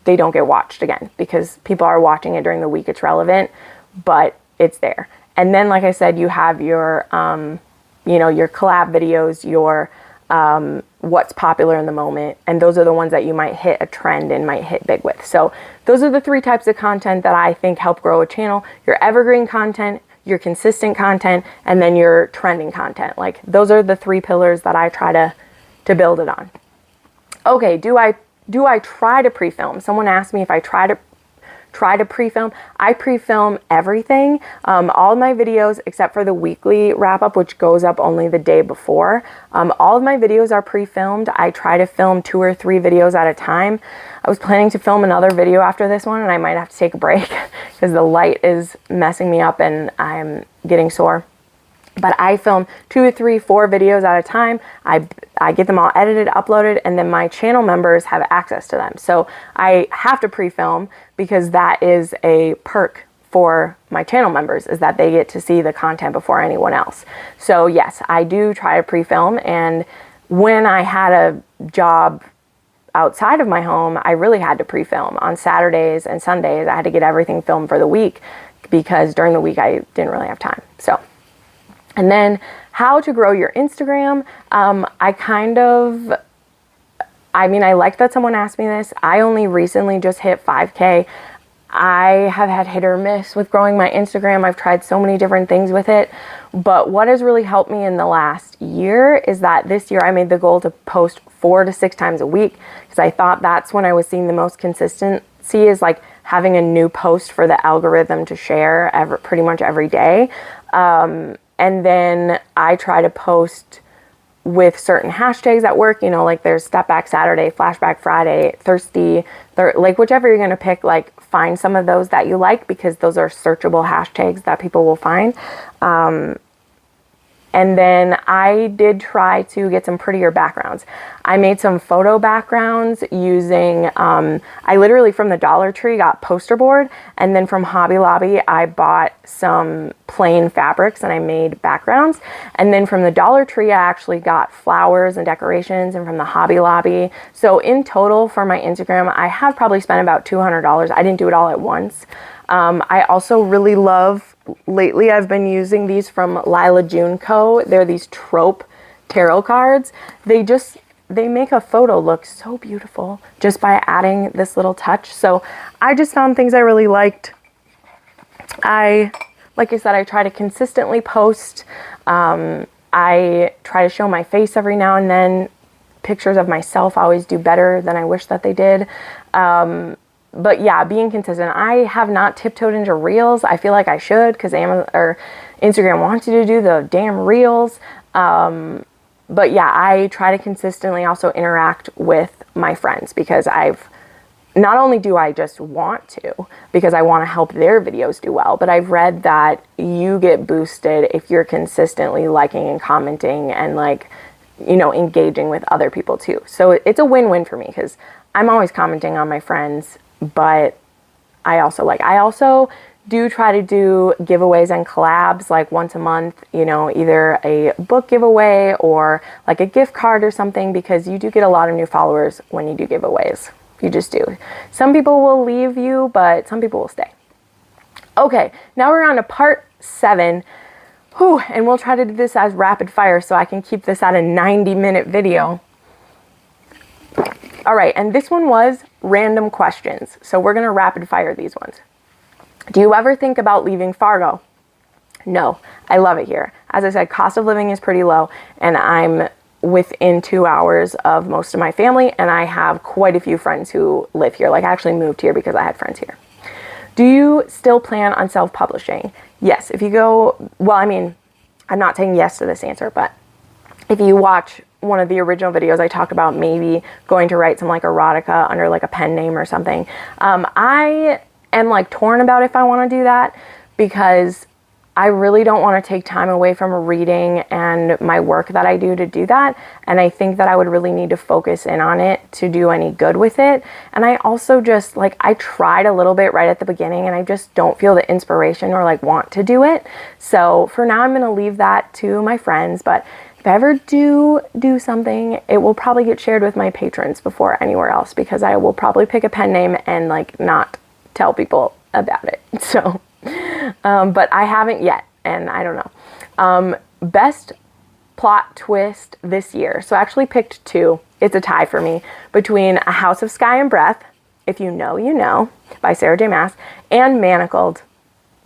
they don't get watched again because people are watching it during the week it's relevant, but it's there. And then, like I said, you have your, your collab videos, your what's popular in the moment, and those are the ones that you might hit a trend and might hit big with. So those are the 3 types of content that I think help grow a channel: your evergreen content, your consistent content, and then your trending content. Like those are the 3 pillars that I try to build it on. Okay, do I try to pre-film? Someone asked me if I try to pre-film. I pre-film everything. All of my videos, except for the weekly wrap-up, which goes up only the day before. All of my videos are pre-filmed. I try to film 2 or 3 videos at a time. I was planning to film another video after this one, and I might have to take a break because the light is messing me up and I'm getting sore. But I film 2, 3, 4 videos at a time. I get them all edited, uploaded, and then my channel members have access to them. So I have to pre-film because that is a perk for my channel members, is that they get to see the content before anyone else. So yes, I do try to pre-film. And when I had a job outside of my home, I really had to pre-film. On Saturdays and Sundays, I had to get everything filmed for the week because during the week I didn't really have time. So. And then how to grow your Instagram. I like that someone asked me this. I only recently just hit 5K. I have had hit or miss with growing my Instagram. I've tried so many different things with it. But what has really helped me in the last year is that this year I made the goal to post 4 to 6 times a week, because I thought that's when I was seeing the most consistency, is like having a new post for the algorithm to share pretty much every day. And then I try to post with certain hashtags at work, you know, like there's Step Back Saturday, Flashback Friday, Thirsty, like whichever you're going to pick, like find some of those that you like, because those are searchable hashtags that people will find. And then I did try to get some prettier backgrounds. I made some photo backgrounds using, I literally from the Dollar Tree got poster board, and then from Hobby Lobby I bought some plain fabrics and I made backgrounds. And then from the Dollar Tree I actually got flowers and decorations, and from the Hobby Lobby. So in total for my Instagram, I have probably spent about $200. I didn't do it all at once. I also really love, lately I've been using these from Lila June Co. They're these trope tarot cards. They make a photo look so beautiful just by adding this little touch. So I just found things I really liked. Like I said, I try to consistently post. I try to show my face every now and then. Pictures of myself always do better than I wish that they did. But yeah, being consistent. I have not tiptoed into reels. I feel like I should, because Instagram wants you to do the damn reels. But yeah, I try to consistently also interact with my friends, because not only do I just want to, because I want to help their videos do well, but I've read that you get boosted if you're consistently liking and commenting and, like, you know, engaging with other people too. So it's a win-win for me, because I'm always commenting on my friends. But I also do try to do giveaways and collabs like once a month, you know, either a book giveaway or like a gift card or something, because you do get a lot of new followers when you do giveaways. You just do. Some people will leave you, but some people will stay. Okay, now we're on to part 7. Whew, and we'll try to do this as rapid fire so I can keep this at a 90-minute video. All right, and this one was random questions. So we're going to rapid fire these ones. Do you ever think about leaving Fargo? No, I love it here. As I said, cost of living is pretty low, and I'm within 2 hours of most of my family, and I have quite a few friends who live here. Like, I actually moved here because I had friends here. Do you still plan on self-publishing? Yes, if you go, well, I mean, I'm not saying yes to this answer, but if you watch one of the original videos, I talked about maybe going to write some like erotica under like a pen name or something. I am like torn about if I want to do that, because I really don't want to take time away from reading and my work that I do to do that. And I think that I would really need to focus in on it to do any good with it. And I also just like, I tried a little bit right at the beginning and I just don't feel the inspiration or like want to do it. So for now, I'm going to leave that to my friends. But if I ever do something, it will probably get shared with my patrons before anywhere else, because I will probably pick a pen name and like not tell people about it. So, but I haven't yet, and I don't know. Best plot twist this year. So I actually picked 2. It's a tie for me between A House of Sky and Breath, If You Know, You Know, by Sarah J. Maas, and Manacled,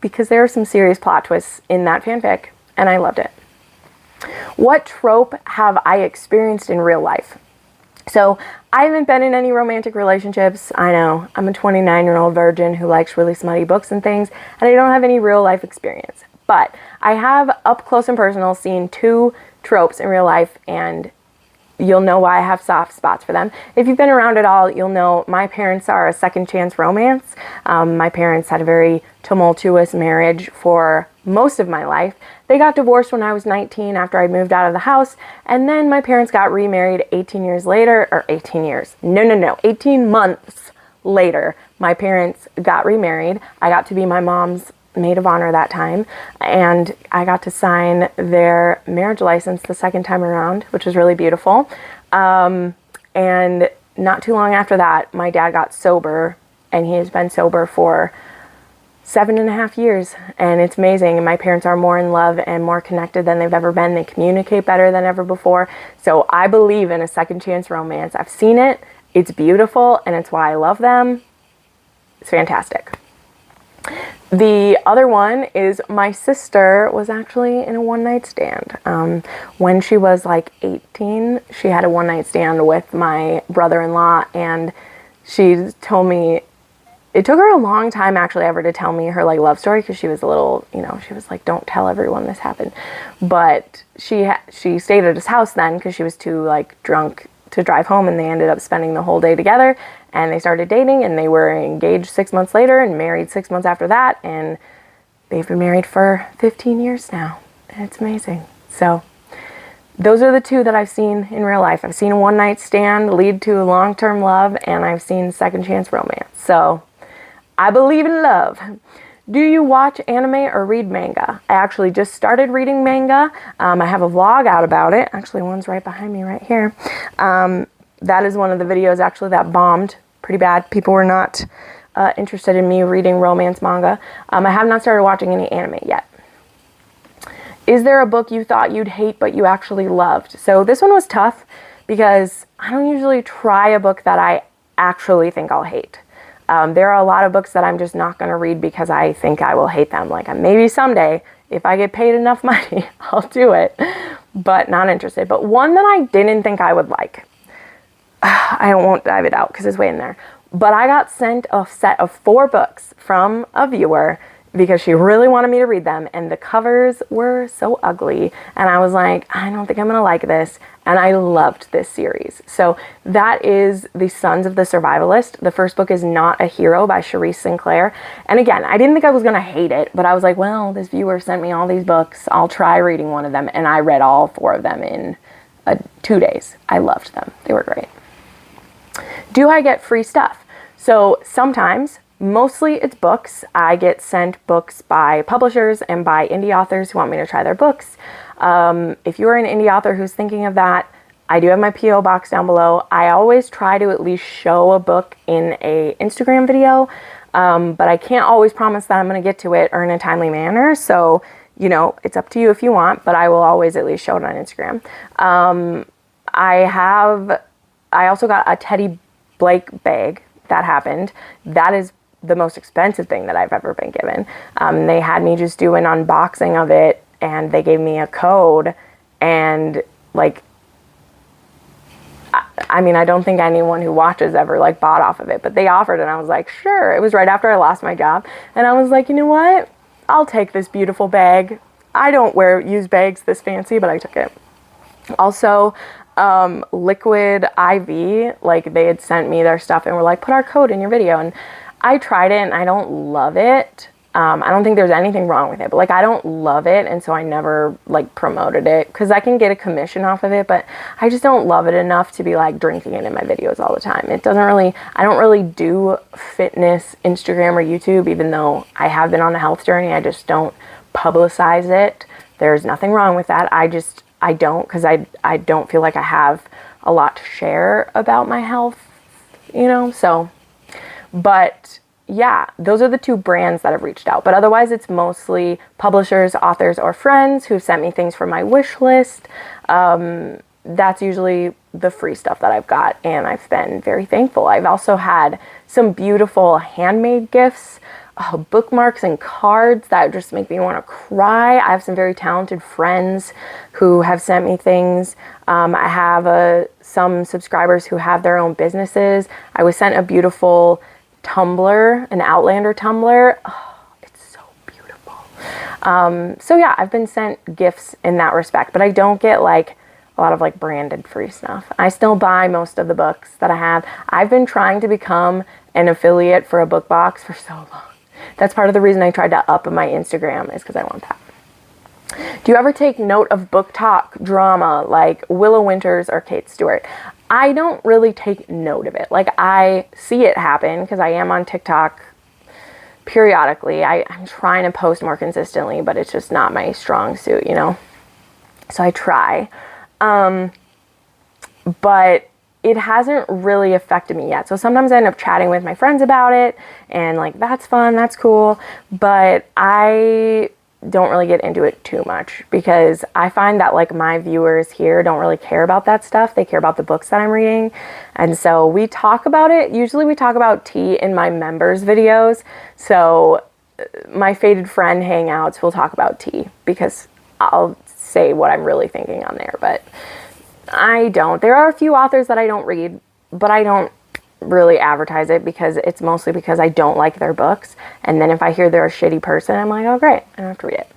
because there are some serious plot twists in that fanfic, and I loved it. What trope have I experienced in real life? So I haven't been in any romantic relationships. I know, I'm a 29-year-old virgin who likes really smutty books and things, and I don't have any real life experience. But I have up close and personal seen 2 tropes in real life, and you'll know why I have soft spots for them. If you've been around at all, you'll know my parents are a second chance romance. My parents had a very tumultuous marriage for most of my life. They got divorced when I was 19 after I moved out of the house, and then my parents got remarried 18 years later, or 18 years. No, 18 months later, my parents got remarried. I got to be my mom's maid of honor that time, and I got to sign their marriage license the second time around, which was really beautiful. And not too long after that, my dad got sober, and he has been sober for 7.5 years, and it's amazing. And my parents are more in love and more connected than they've ever been. They communicate better than ever before. So I believe in a second chance romance. I've seen it. It's beautiful, and it's why I love them. It's fantastic. The other one is my sister was actually in a one-night stand. When she was like 18, she had a one-night stand with my brother-in-law, and she told me, it took her a long time actually ever to tell me her like love story, because she was a little, you know, she was like, don't tell everyone this happened. But she stayed at his house then because she was too like drunk to drive home, and they ended up spending the whole day together, and they started dating, and they were engaged 6 months later and married 6 months after that, and they've been married for 15 years now, and it's amazing. So those are the two that I've seen in real life. I've seen a one-night stand lead to long-term love, and I've seen second chance romance. So I believe in love. Do you watch anime or read manga? I actually just started reading manga. I have a vlog out about it. Actually, one's right behind me right here. That is one of the videos actually that bombed pretty bad. People were not interested in me reading romance manga. I have not started watching any anime yet. Is there a book you thought you'd hate but you actually loved? So this one was tough because I don't usually try a book that I actually think I'll hate. There are a lot of books that I'm just not going to read because I think I will hate them. Like maybe someday, if I get paid enough money, I'll do it, but not interested. But one that I didn't think I would like, I won't dive it out because it's way in there, but I got sent a set of 4 books from a viewer because she really wanted me to read them, and the covers were so ugly, and I was like, I don't think I'm gonna like this, and I loved this series. So that is The Sons of the Survivalist. The first book is Not a Hero by Charisse Sinclair, and again, I didn't think I was gonna hate it, but I was like, well, this viewer sent me all these books, I'll try reading one of them, and I read all 4 of them in 2 days. I loved them. They were great. Do I get free stuff? So sometimes, mostly it's books. I get sent books by publishers and by indie authors who want me to try their books. If you're an indie author who's thinking of that, I do have my P.O. box down below. I always try to at least show a book in a Instagram video, but I can't always promise that I'm going to get to it or in a timely manner. So, you know, it's up to you if you want, but I will always at least show it on Instagram. I also got a Teddy Blake bag. That happened. That is the most expensive thing that I've ever been given. They had me just do an unboxing of it, and they gave me a code, and like, I mean, I don't think anyone who watches ever like bought off of it, but they offered, and I was like, sure. It was right after I lost my job, and I was like, you know what? I'll take this beautiful bag. I don't use bags this fancy, but I took it. Also, Liquid IV, like they had sent me their stuff and were like, put our code in your video, and I tried it and I don't love it. I don't think there's anything wrong with it, but like I don't love it, and so I never like promoted it because I can get a commission off of it, but I just don't love it enough to be like drinking it in my videos all the time. I don't really do fitness Instagram or YouTube, even though I have been on a health journey. I just don't publicize it. There's nothing wrong with that. I don't, because I don't feel like I have a lot to share about my health, you know, so, but yeah, those are the 2 brands that have reached out, but otherwise it's mostly publishers, authors, or friends who've sent me things from my wish list. That's usually the free stuff that I've got, and I've been very thankful. I've also had some beautiful handmade gifts, bookmarks and cards that just make me want to cry. I have some very talented friends who have sent me things. I have some subscribers who have their own businesses. I was sent a beautiful tumbler, an Outlander tumbler. Oh, it's so beautiful. So yeah, I've been sent gifts in that respect, but I don't get like a lot of like branded free stuff. I still buy most of the books that I have. I've been trying to become an affiliate for a book box for so long. That's part of the reason I tried to up my Instagram, is because I want that. Do you ever take note of book talk drama like Willow Winters or Kate Stewart? I don't really take note of it. Like I see it happen because I am on TikTok periodically. I'm trying to post more consistently, but it's just not my strong suit, you know? So I try. But it hasn't really affected me yet. So sometimes I end up chatting with my friends about it, and like, that's fun, that's cool. But I don't really get into it too much because I find that like my viewers here don't really care about that stuff. They care about the books that I'm reading. And so we talk about it. Usually we talk about tea in my members videos. So my faded friend hangouts, we'll talk about tea, because I'll say what I'm really thinking on there, but I don't. There are a few authors that I don't read, but I don't really advertise it, because it's mostly because I don't like their books. And then if I hear they're a shitty person, I'm like, oh great, I don't have to read it.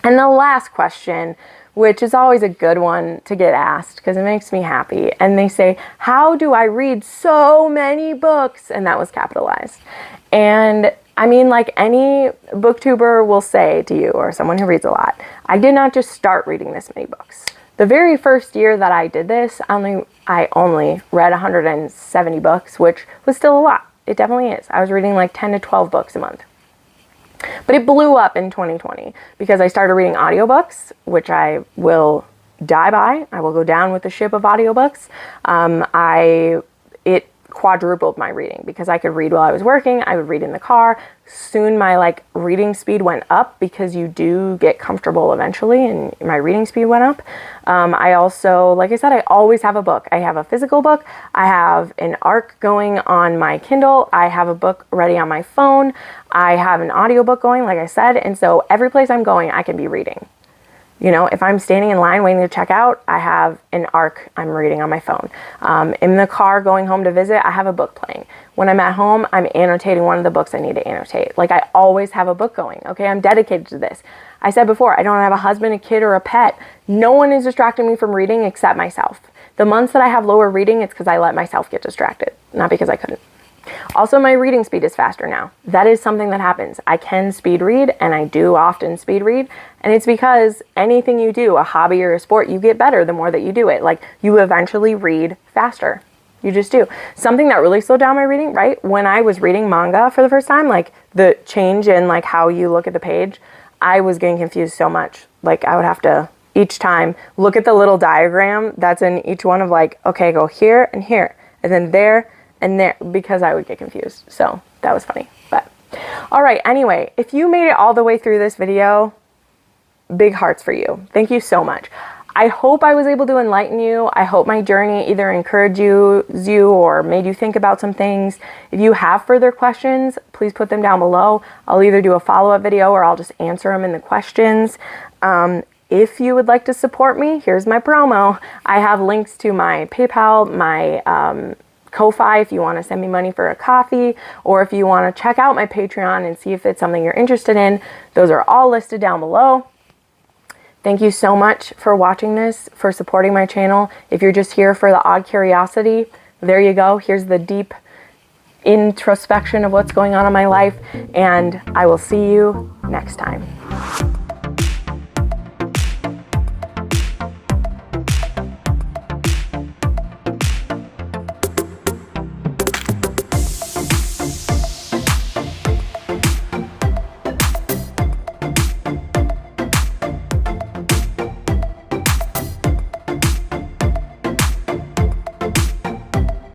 And the last question, which is always a good one to get asked because it makes me happy. And they say, how do I read so many books? And that was capitalized. And I mean, like any booktuber will say to you, or someone who reads a lot, I did not just start reading this many books. The very first year that I did this, I only read 170 books, which was still a lot. It definitely is. I was reading like 10 to 12 books a month. But it blew up in 2020 because I started reading audiobooks, which I will die by. I will go down with the ship of audiobooks. It quadrupled my reading because I could read while I was working. I would read in the car. Soon my reading speed went up because you do get comfortable eventually, and my reading speed went up. I also, like I said, I always have a book. I have a physical book. I have an ARC going on my Kindle. I have a book ready on my phone. I have an audiobook going, like I said. And so every place I'm going, I can be reading. You know, if I'm standing in line waiting to check out, I have an ARC I'm reading on my phone. In the car going home to visit, I have a book playing. When I'm at home, I'm annotating one of the books I need to annotate. I always have a book going, okay? I'm dedicated to this. I said before, I don't have a husband, a kid, or a pet. No one is distracting me from reading except myself. The months that I have lower reading, it's because I let myself get distracted, not because I couldn't. Also, my reading speed is faster now. That is something that happens. I can speed read, and I do often speed read, and it's because anything you do, a hobby or a sport, you get better the more that you do it. You eventually read faster. You just do. Something that really slowed down my reading, right? When I was reading manga for the first time, the change in how you look at the page, I was getting confused so much. I would have to each time look at the little diagram that's in each one of okay, go here, and then there, and there, because I would get confused. So that was funny. But all right, anyway, if you made it all the way through this video, big hearts for you. Thank you so much. I hope I was able to enlighten you. I hope my journey either encouraged you or made you think about some things. If you have further questions, please put them down below. I'll either do a follow-up video or I'll just answer them in the questions. If you would like to support me, here's my promo. I have links to my PayPal, my Ko-Fi if you want to send me money for a coffee, or if you want to check out my Patreon and see if it's something you're interested in. Those are all listed down below. Thank you so much for watching this, for supporting my channel. If you're just here for the odd curiosity, there you go. Here's the deep introspection of what's going on in my life, and I will see you next time.